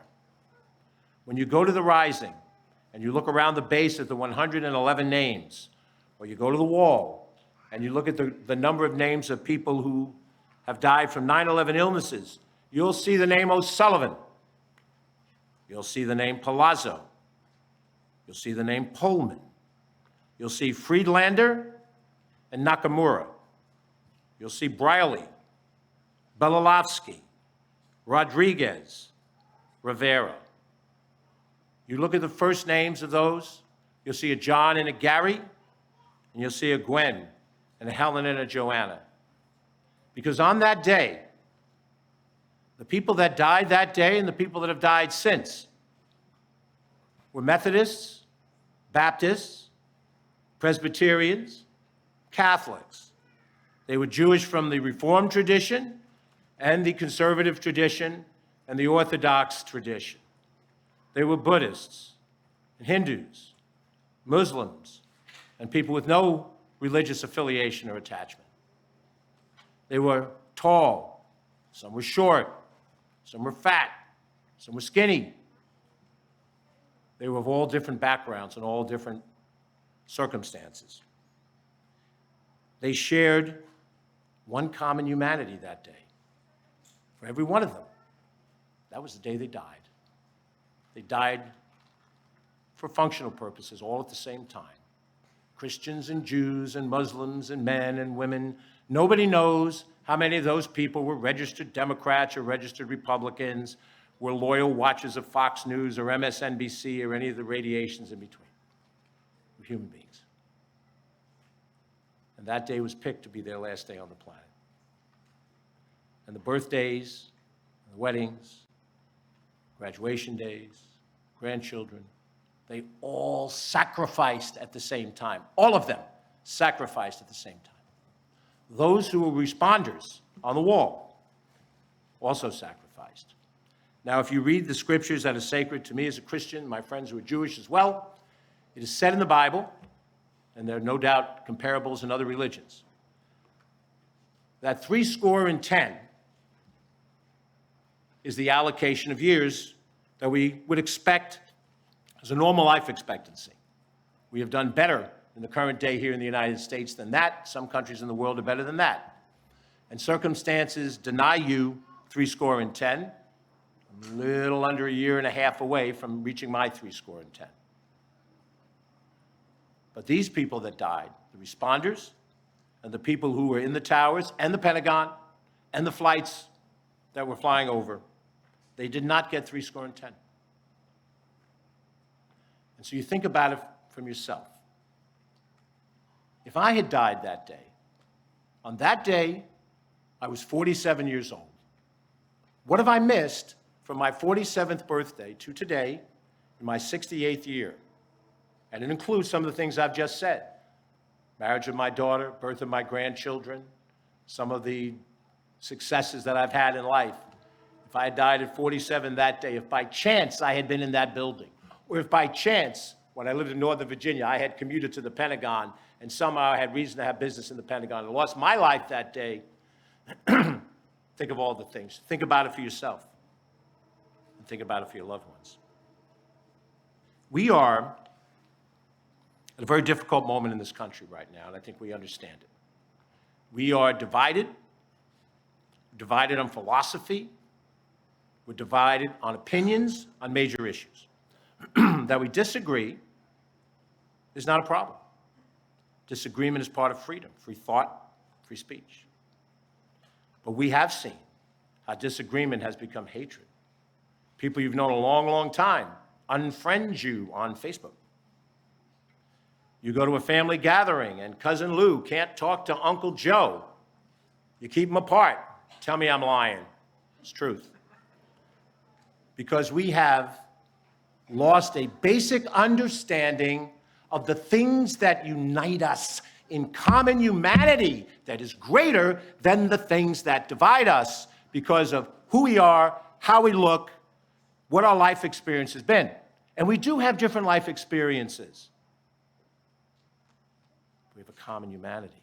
When you go to the Rising and you look around the base at the 111 names, or you go to the wall and you look at the number of names of people who have died from 9/11 illnesses, you'll see the name O'Sullivan. You'll see the name Palazzo. You'll see the name Pullman. You'll see Friedlander and Nakamura. You'll see Briley, Belilovsky, Rodriguez, Rivera. You look at the first names of those, you'll see a John and a Gary, and you'll see a Gwen and a Helen and a Joanna. Because on that day, the people that died that day and the people that have died since were Methodists, Baptists, Presbyterians, Catholics. They were Jewish from the Reformed tradition and the conservative tradition and the Orthodox tradition. They were Buddhists and Hindus, Muslims, and people with no religious affiliation or attachment. They were tall, some were short, some were fat, some were skinny. They were of all different backgrounds and all different circumstances. They shared one common humanity that day. For every one of them, that was the day they died. They died for functional purposes all at the same time. Christians and Jews and Muslims and men and women. Nobody knows how many of those people were registered Democrats or registered Republicans, were loyal watchers of Fox News or MSNBC or any of the radiations in between of human beings. And that day was picked to be their last day on the planet. And the birthdays, the weddings, graduation days, grandchildren, they all sacrificed at the same time. All of them sacrificed at the same time. Those who were responders on the wall also sacrificed. Now, if you read the scriptures that are sacred to me as a Christian, my friends who are Jewish as well, it is said in the Bible, and there are no doubt comparables in other religions, that 70 is the allocation of years that we would expect as a normal life expectancy. We have done better in the current day here in the United States than that. Some countries in the world are better than that. And circumstances deny you 70. I'm a little under a year and a half away from reaching my 70. But these people that died, the responders and the people who were in the towers and the Pentagon and the flights that were flying over, they did not get 70. And so you think about it from yourself. If I had died that day, on that day, I was 47 years old. What have I missed from my 47th birthday to today in my 68th year? And it includes some of the things I've just said. Marriage of my daughter, birth of my grandchildren, some of the successes that I've had in life. If I had died at 47 that day, if by chance I had been in that building, or if by chance, when I lived in Northern Virginia, I had commuted to the Pentagon and somehow I had reason to have business in the Pentagon and lost my life that day, think of all the things. Think about it for yourself. And think about it for your loved ones. We are at a very difficult moment in this country right now, and I think we understand it. We are divided on philosophy, we're divided on opinions on major issues. That we disagree is not a problem. Disagreement is part of freedom, free thought, free speech. But we have seen how disagreement has become hatred. People you've known a long, long time unfriend you on Facebook. You go to a family gathering and Cousin Lou can't talk to Uncle Joe You keep them apart. Tell me I'm lying. It's truth. Because we have lost a basic understanding of the things that unite us in common humanity that is greater than the things that divide us because of who we are, how we look, what our life experience has been. And we do have different life experiences. We have a common humanity.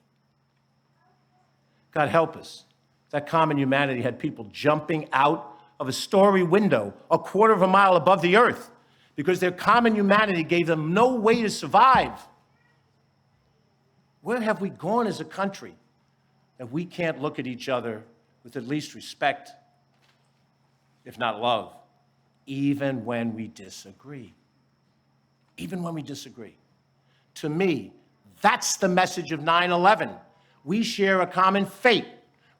God help us. That common humanity had people jumping out of a story window a quarter of a mile above the earth because their common humanity gave them no way to survive. Where have we gone as a country that we can't look at each other with at least respect, if not love, even when we disagree? Even when we disagree. To me, that's the message of 9/11. We share a common fate.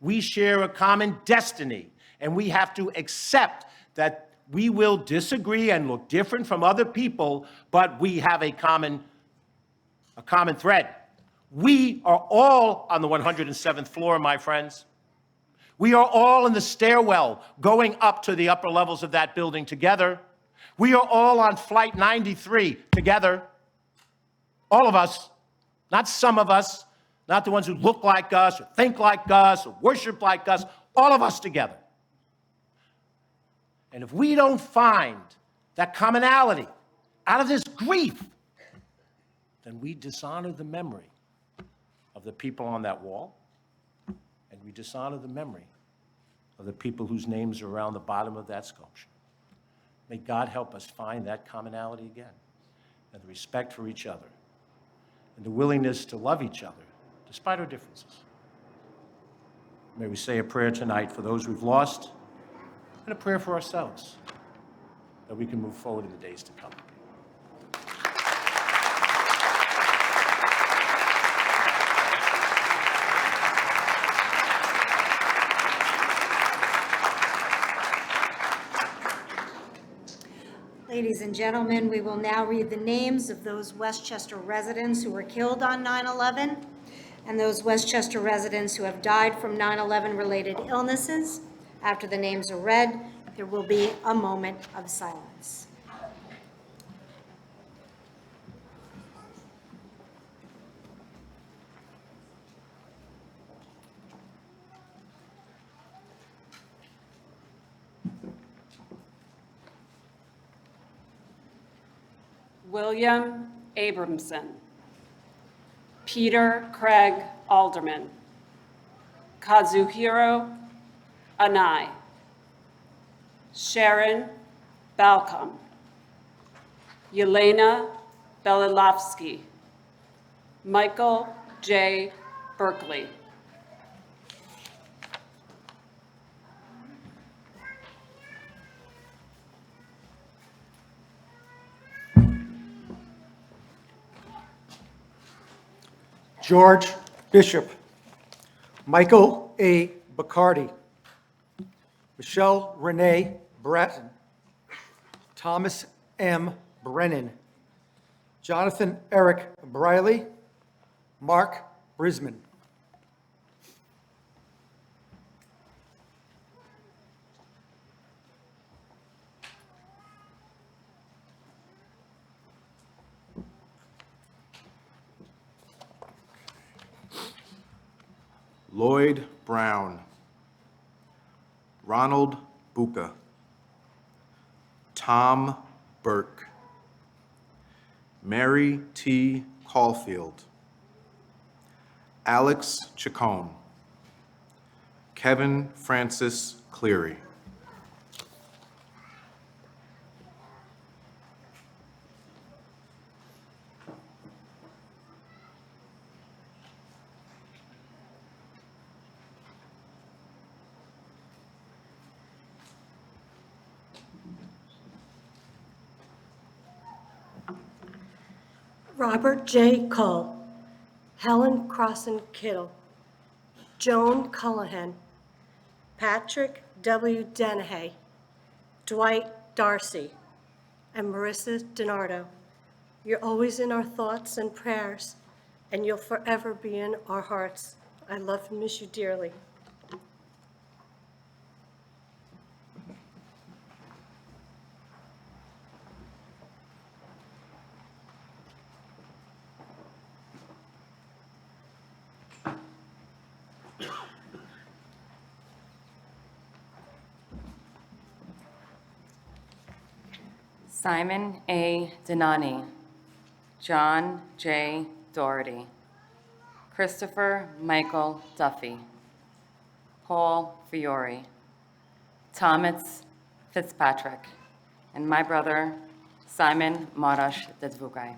We share a common destiny. And we have to accept that we will disagree and look different from other people, but we have a common thread. We are all on the 107th floor, my friends. We are all in the stairwell going up to the upper levels of that building together. We are all on flight 93 together. All of us, not some of us, not the ones who look like us or think like us or worship like us, all of us together. And if we don't find that commonality out of this grief, then we dishonor the memory of the people on that wall, and we dishonor the memory of the people whose names are around the bottom of that sculpture. May God help us find that commonality again, and the respect for each other, and the willingness to love each other, despite our differences. May we say a prayer tonight for those we've lost, and a prayer for ourselves, that we can move forward in the days to come. Ladies and gentlemen, we will now read the names of those Westchester residents who were killed on 9/11 and those Westchester residents who have died from 9/11 related illnesses. After the names are read, there will be a moment of silence. William Abramson, Peter Craig Alderman, Kazuhiro Anai, Sharon Balcom, Yelena Belilovsky, Michael J. Berkeley. George Bishop, Michael A. Bacardi, Michelle Renee Bratton, Thomas M. Brennan, Jonathan Eric Briley, Mark Brisman. Lloyd Brown, Ronald Buca, Tom Burke, Mary T. Caulfield, Alex Chacon, Kevin Francis Cleary. Robert J. Cull, Helen Crossan Kittle, Joan Cullihan, Patrick W. Dennehy, Dwight Darcy, and Marissa DiNardo. You're always in our thoughts and prayers, and you'll forever be in our hearts. I love and miss you dearly. Simon A. Denani, John J. Doherty, Christopher Michael Duffy, Paul Fiore, Thomas Fitzpatrick, and my brother, Simon Marash Dedvugai.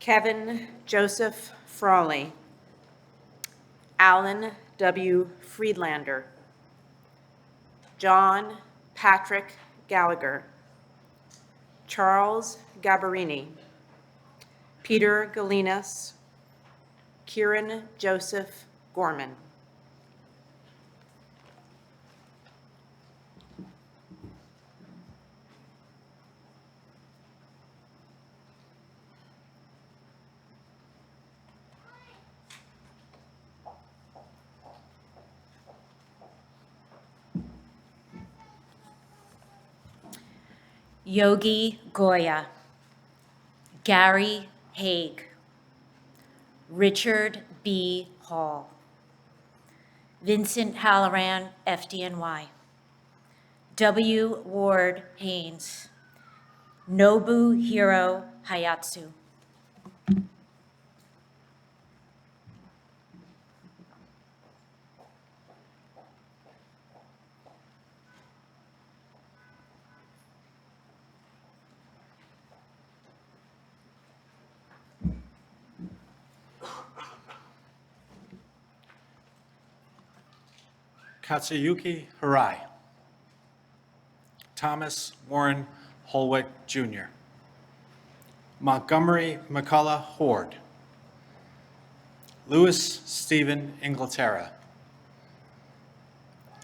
Kevin Joseph Frawley, Alan W. Friedlander, John Patrick Gallagher, Charles Gabarini, Peter Galinas, Kieran Joseph Gorman. Yogi Goya, Gary Haig, Richard B. Hall, Vincent Halloran, FDNY, W. Ward Haynes, Nobuhiro Hayatsu. Katsuyuki Hirai, Thomas Warren Holwick Jr., Montgomery McCullough Horde, Louis Stephen Inglaterra,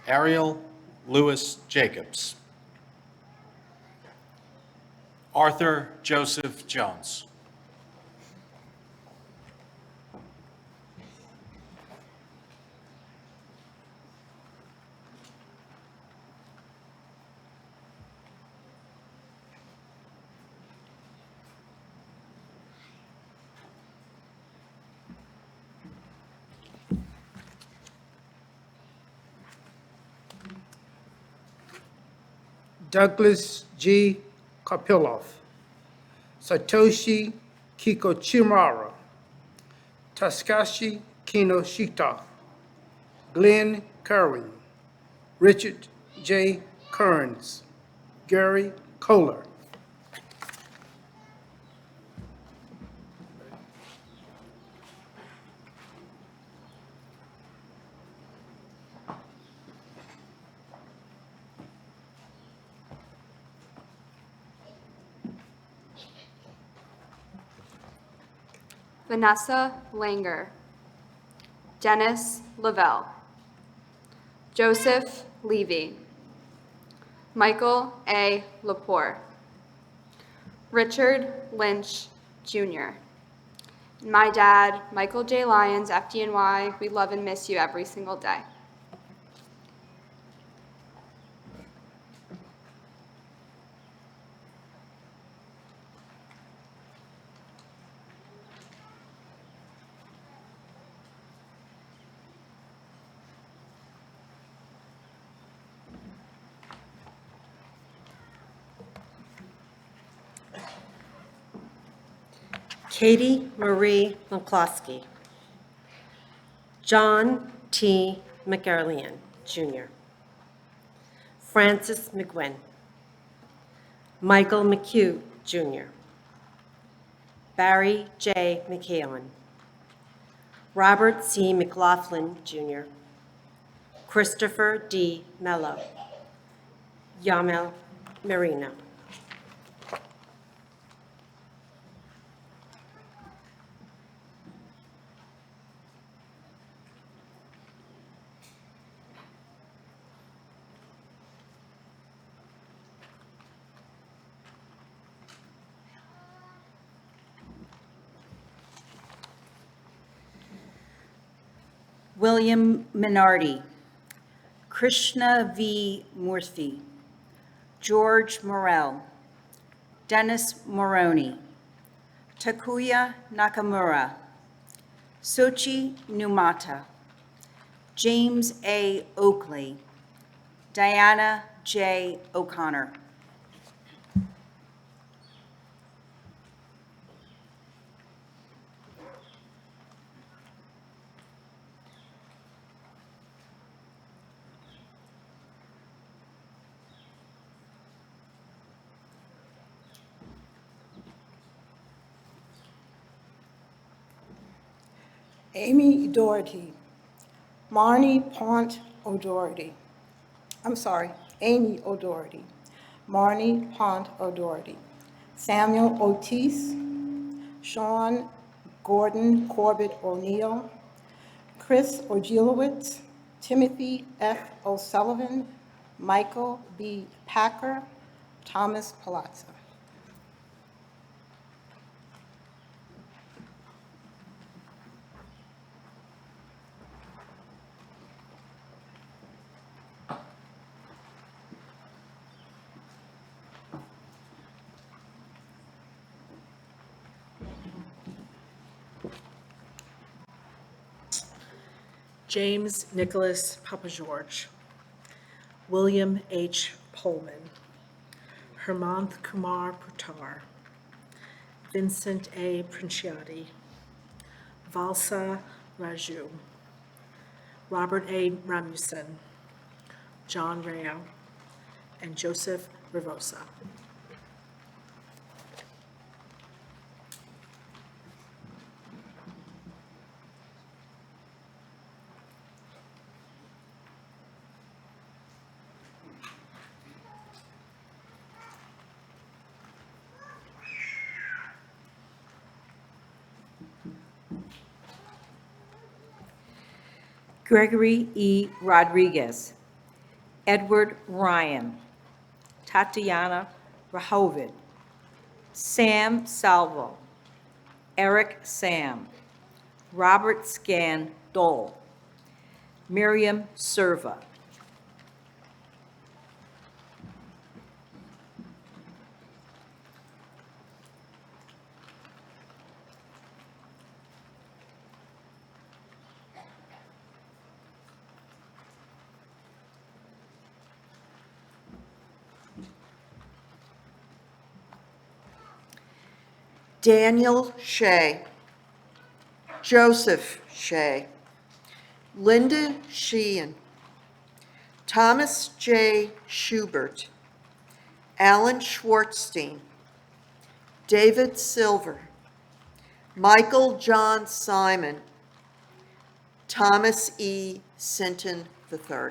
Ariel Louis Jacobs, Arthur Joseph Jones. Douglas G. Kopilov, Satoshi Kikochimara, Takashi Kinoshita, Glenn Curry, Richard J. Kearns, Gary Kohler. Vanessa Langer, Dennis Lavelle, Joseph Levy, Michael A. Lepore, Richard Lynch, Jr. And my dad, Michael J. Lyons, FDNY, we love and miss you every single day. Katie Marie McCloskey, John T. McErlian, Jr., Francis McGuinn, Michael McHugh, Jr., Barry J. McKeown, Robert C. McLaughlin, Jr., Christopher D. Mello, Yamel Marino. William Minardi, Krishna V. Murthy, George Morell, Dennis Moroni, Takuya Nakamura, Sochi Numata, James A. Oakley, Diana J. O'Connor. Amy Doherty, Marnie Pont O'Doherty. I'm sorry, Amy O'Doherty, Marnie Pont O'Doherty, Samuel Otis, Sean Gordon Corbett O'Neill, Chris Ogilowitz, Timothy F. O'Sullivan, Michael B. Packer, Thomas Palazzo. James Nicholas Papageorge, William H. Pullman, Hermanth Kumar Puttar, Vincent A. Princiati, Valsa Raju, Robert A. Ramuson, John Rao, and Joseph Rivosa. Gregory E. Rodriguez, Edward Ryan, Tatiana Rahovid, Sam Salvo, Eric Sam, Robert Scan Dole, Miriam Serva. Daniel Shea, Joseph Shea, Linda Sheehan, Thomas J. Schubert, Alan Schwartzstein, David Silver, Michael John Simon, Thomas E. Sinton III.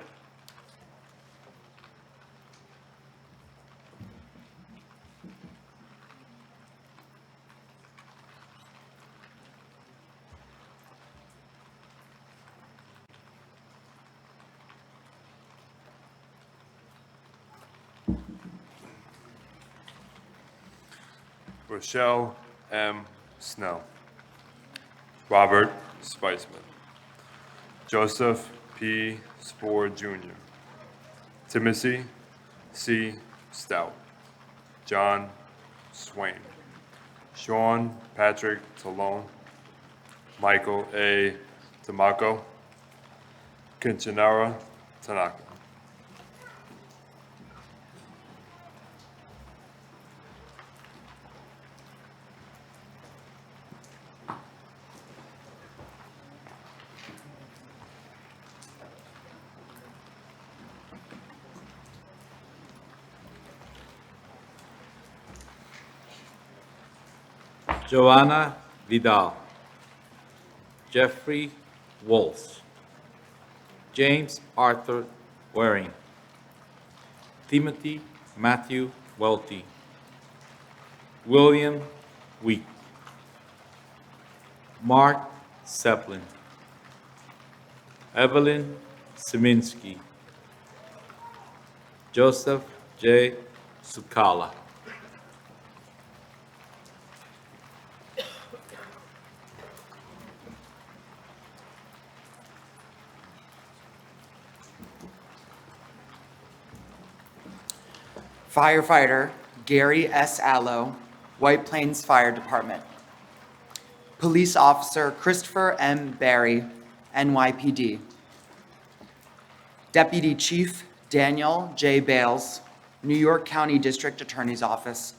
Rochelle M. Snell, Robert Spiceman, Joseph P. Spoor Jr., Timothy C. Stout, John Swain, Sean Patrick Talone, Michael A. Tamako, Kinchinara Tanaka. Joanna Vidal, Jeffrey Wolf, James Arthur Waring, Timothy Matthew Welty, William Wheat, Mark Zeppelin, Evelyn Szyminski, Joseph J. Sukala. Firefighter Gary S. Allo, White Plains Fire Department. Police Officer Christopher M. Barry, NYPD. Deputy Chief Daniel J. Bales, New York County District Attorney's Office.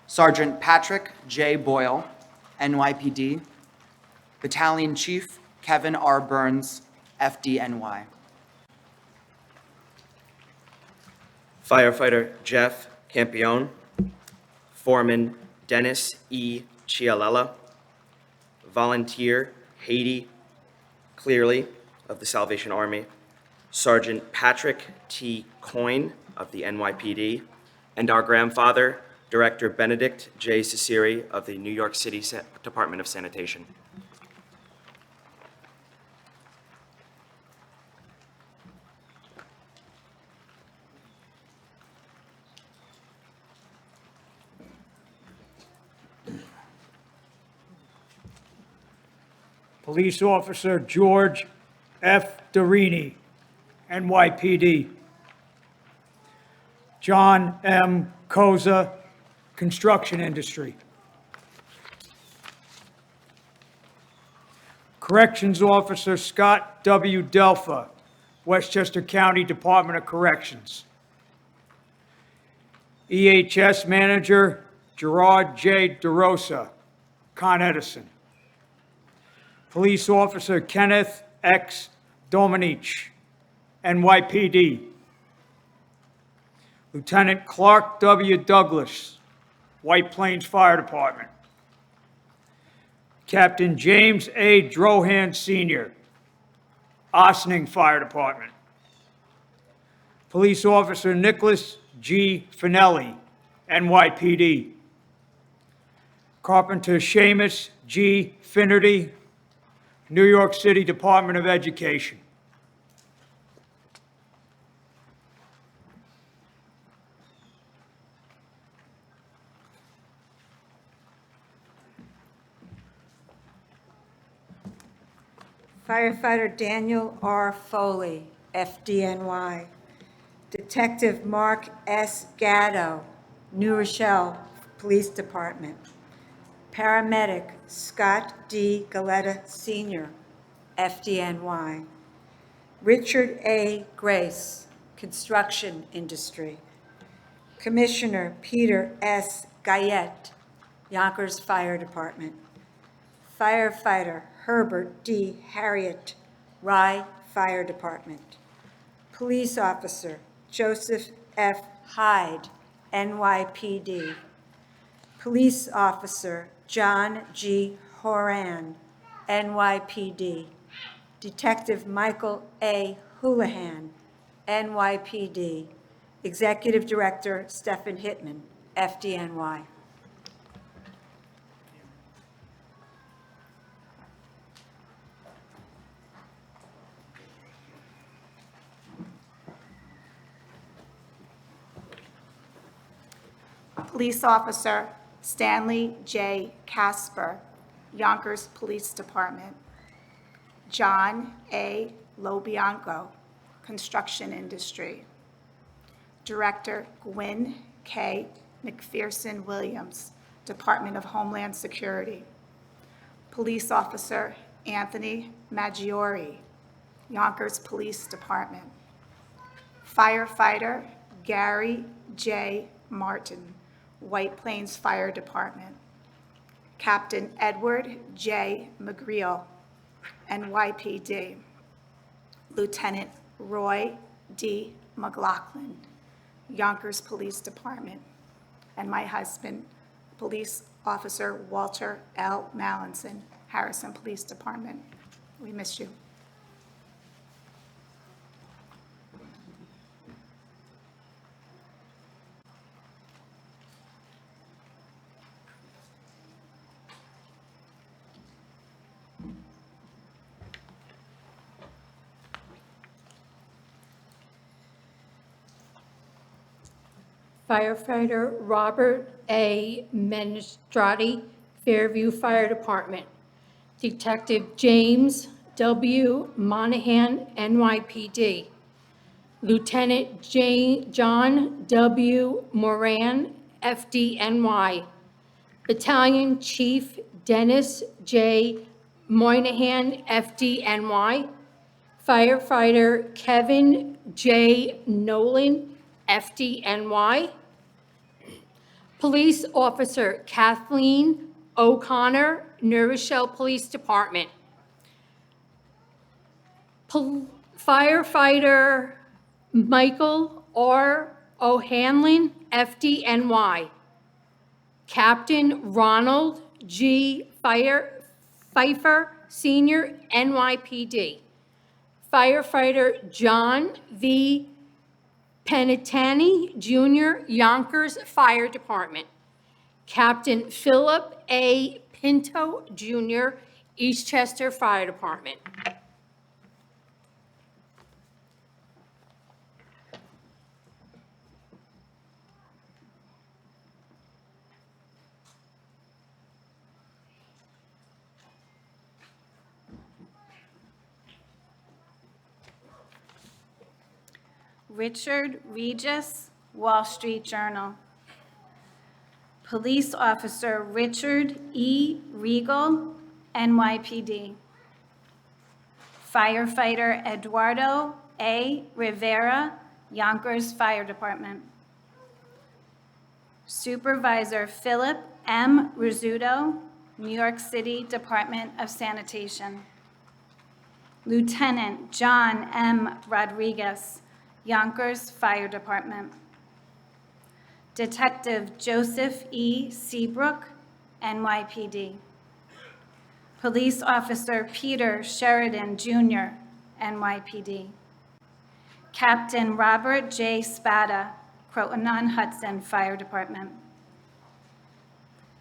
Sergeant Patrick J. Boyle, NYPD. Battalion Chief Kevin R. Burns, FDNY. Firefighter Jeff Campione, Foreman Dennis E. Chialella, Volunteer Haiti Clearly of the Salvation Army, Sergeant Patrick T. Coyne of the NYPD, and our grandfather, Director Benedict J. Ciceri of the New York City Department of Sanitation. Police Officer George F. Dorini, NYPD. John M. Koza, Construction Industry. Corrections Officer Scott W. Delfa, Westchester County Department of Corrections. EHS Manager Gerard J. DeRosa, Con Edison. Police Officer Kenneth X. Dominich, NYPD. Lieutenant Clark W. Douglas, White Plains Fire Department. Captain James A. Drohan Sr., Ossining Fire Department. Police Officer Nicholas G. Finelli, NYPD. Carpenter Seamus G. Finnerty, New York City Department of Education. Firefighter Daniel R. Foley, FDNY. Detective Mark S. Gatto, New Rochelle Police Department. Paramedic Scott D. Galetta Sr., FDNY. Richard A. Grace, Construction Industry. Commissioner Peter S. Gayette, Yonkers Fire Department. Firefighter Herbert D. Harriet, Rye Fire Department. Police Officer Joseph F. Hyde, NYPD. Police Officer John G. Horan, NYPD. Detective Michael A. Houlihan, NYPD. Executive Director Stephen Hittman, FDNY. Police Officer Stanley J. Casper, Yonkers Police Department. John A. Lobianco, Construction Industry. Director Gwynn K. McPherson Williams, Department of Homeland Security. Police Officer Anthony Maggiore, Yonkers Police Department. Firefighter Gary J. Martin, White Plains Fire Department. Captain Edward J. McGreal, NYPD. Lieutenant Roy D. McLaughlin, Yonkers Police Department. And my husband, Police Officer Walter L. Mallinson, Harrison Police Department. We miss you. Firefighter Robert A. Menestrati, Fairview Fire Department. Detective James W. Monahan, NYPD. Lieutenant John W. Moran, FDNY. Battalion Chief Dennis J. Moynihan, FDNY. Firefighter Kevin J. Nolan, FDNY. Police Officer Kathleen O'Connor, New Rochelle Police Department. Firefighter Michael R. O'Hanlon, FDNY. Captain Ronald G. Pfeiffer, Senior, NYPD. Firefighter John V. Penitani, Jr., Yonkers Fire Department. Captain Philip A. Pinto, Jr., Eastchester Fire Department. Richard Regis, Wall Street Journal. Police Officer Richard E. Regal, NYPD. Firefighter Eduardo A. Rivera, Yonkers Fire Department. Supervisor Philip M. Rizzuto, New York City Department of Sanitation. Lieutenant John M. Rodriguez, Yonkers Fire Department. Detective Joseph E. Seabrook, NYPD. Police Officer Peter Sheridan, Jr., NYPD. Captain Robert J. Spada, Croton-on-Hudson Fire Department.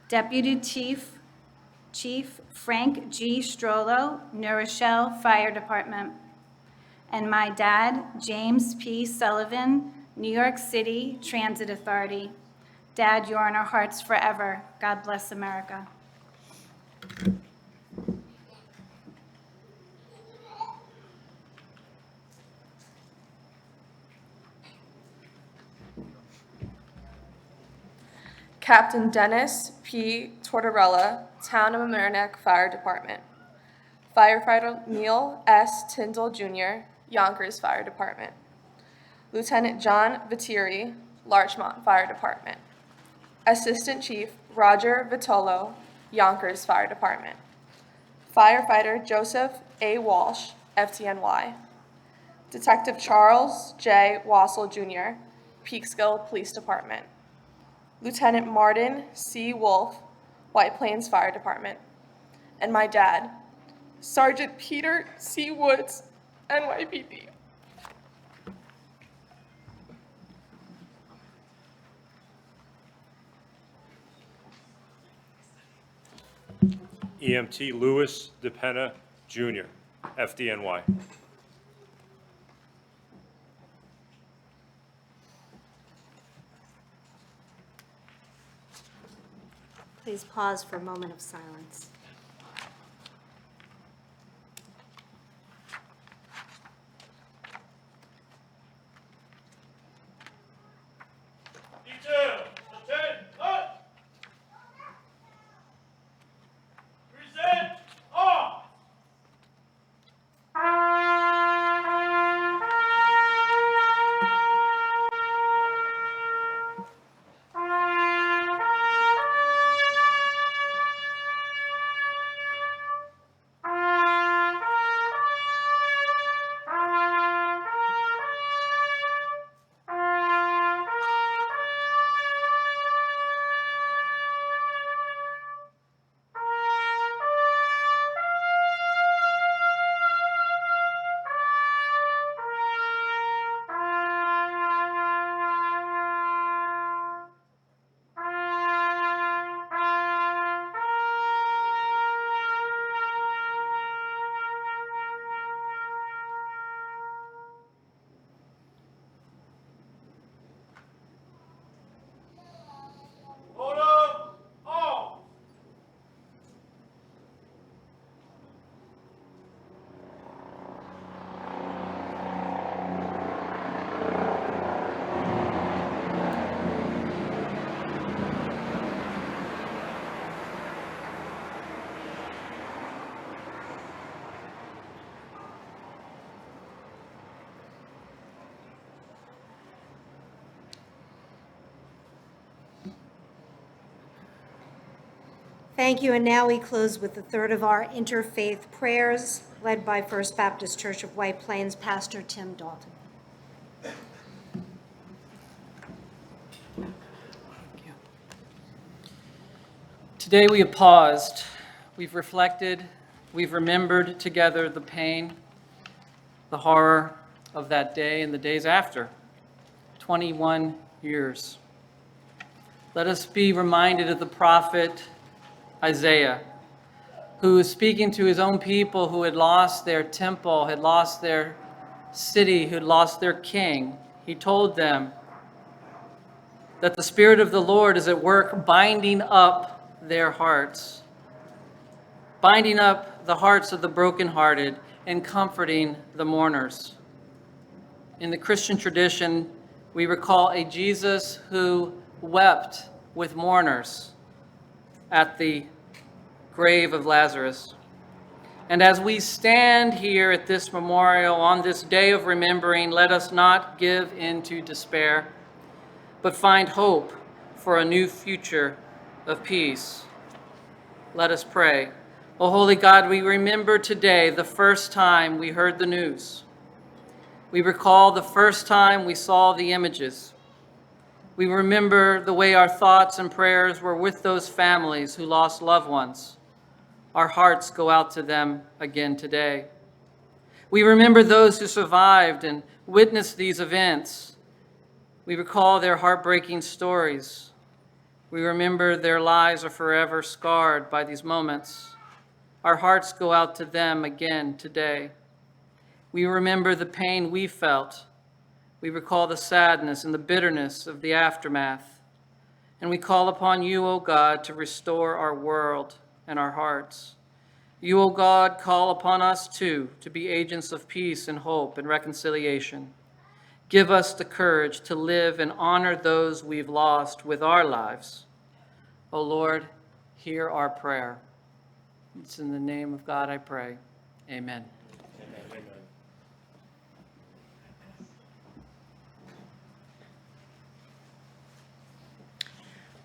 Deputy Chief Frank G. Strollo, New Rochelle Fire Department. And my dad, James P. Sullivan, New York City Transit Authority. Dad, you're in our hearts forever. God bless America. Captain Dennis P. Tortorella, Town of Mamaroneck Fire Department. Firefighter Neil S. Tyndall, Jr., Yonkers Fire Department. Lieutenant John Viteri, Larchmont Fire Department. Assistant Chief Roger Vitolo, Yonkers Fire Department. Firefighter Joseph A. Walsh, FDNY. Detective Charles J. Wassel, Jr., Peekskill Police Department. Lieutenant Martin C. Wolf, White Plains Fire Department. And my dad, Sergeant Peter C. Woods, NYPD. EMT Louis DePena, Jr., FDNY. Please pause for a moment of silence. Thank you, and now we close with the third of our interfaith prayers, led by First Baptist Church of White Plains, Pastor Tim Dalton. Today we have paused, we've reflected, we've remembered together the pain, the horror of that day and the days after. 21 years. Let us be reminded of the prophet Isaiah, who was speaking to his own people who had lost their temple, had lost their city, who had lost their king. He told them that the Spirit of the Lord is at work binding up their hearts, binding up the hearts of the brokenhearted and comforting the mourners. In the Christian tradition, we recall a Jesus who wept with mourners at the grave of Lazarus. And as we stand here at this memorial on this day of remembering, let us not give in to despair, but find hope for a new future of peace. Let us pray. O holy God, we remember today the first time we heard the news. We recall the first time we saw the images. We remember the way our thoughts and prayers were with those families who lost loved ones. Our hearts go out to them again today. We remember those who survived and witnessed these events. We recall their heartbreaking stories. We remember their lives are forever scarred by these moments. Our hearts go out to them again today. We remember the pain we felt. We recall the sadness and the bitterness of the aftermath. And we call upon you, O God, to restore our world and our hearts. You, O God, call upon us too to be agents of peace and hope and reconciliation. Give us the courage to live and honor those we've lost with our lives. O Lord, hear our prayer. It's in the name of God I pray. Amen.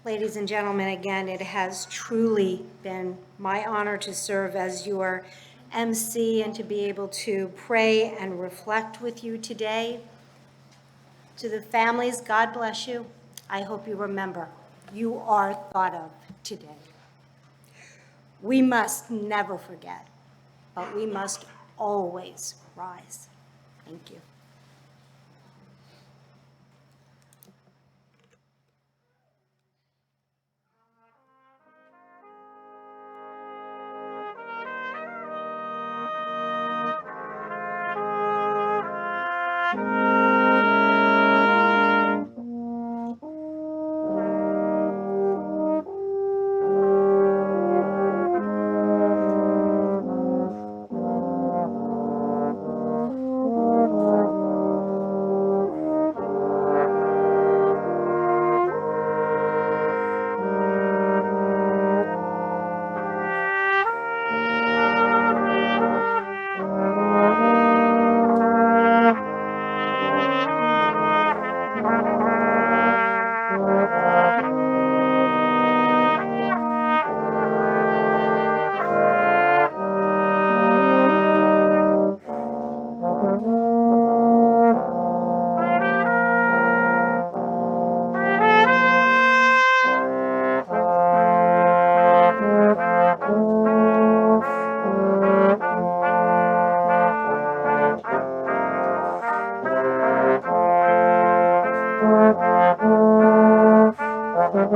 Ladies and gentlemen, again, it has truly been my honor to serve as your MC and to be able to pray and reflect with you today. To the families, God bless you. I hope you remember, you are thought of today. We must never forget, but we must always rise. Thank you.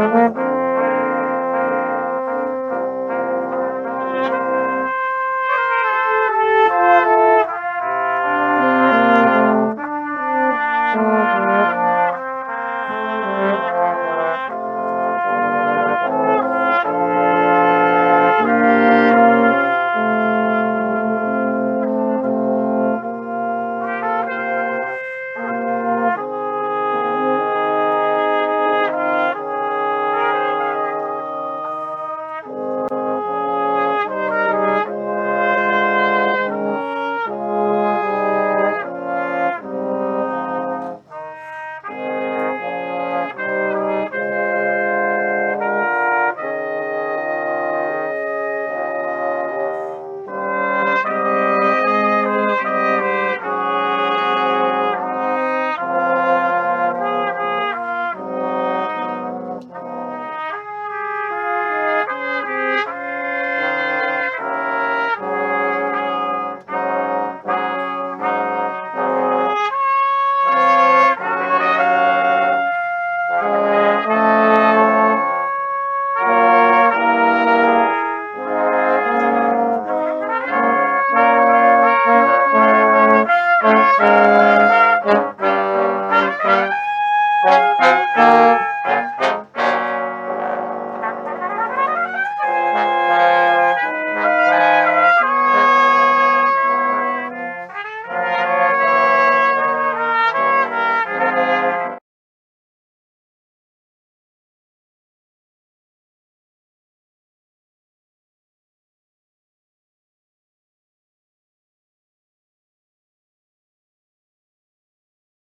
Thank you.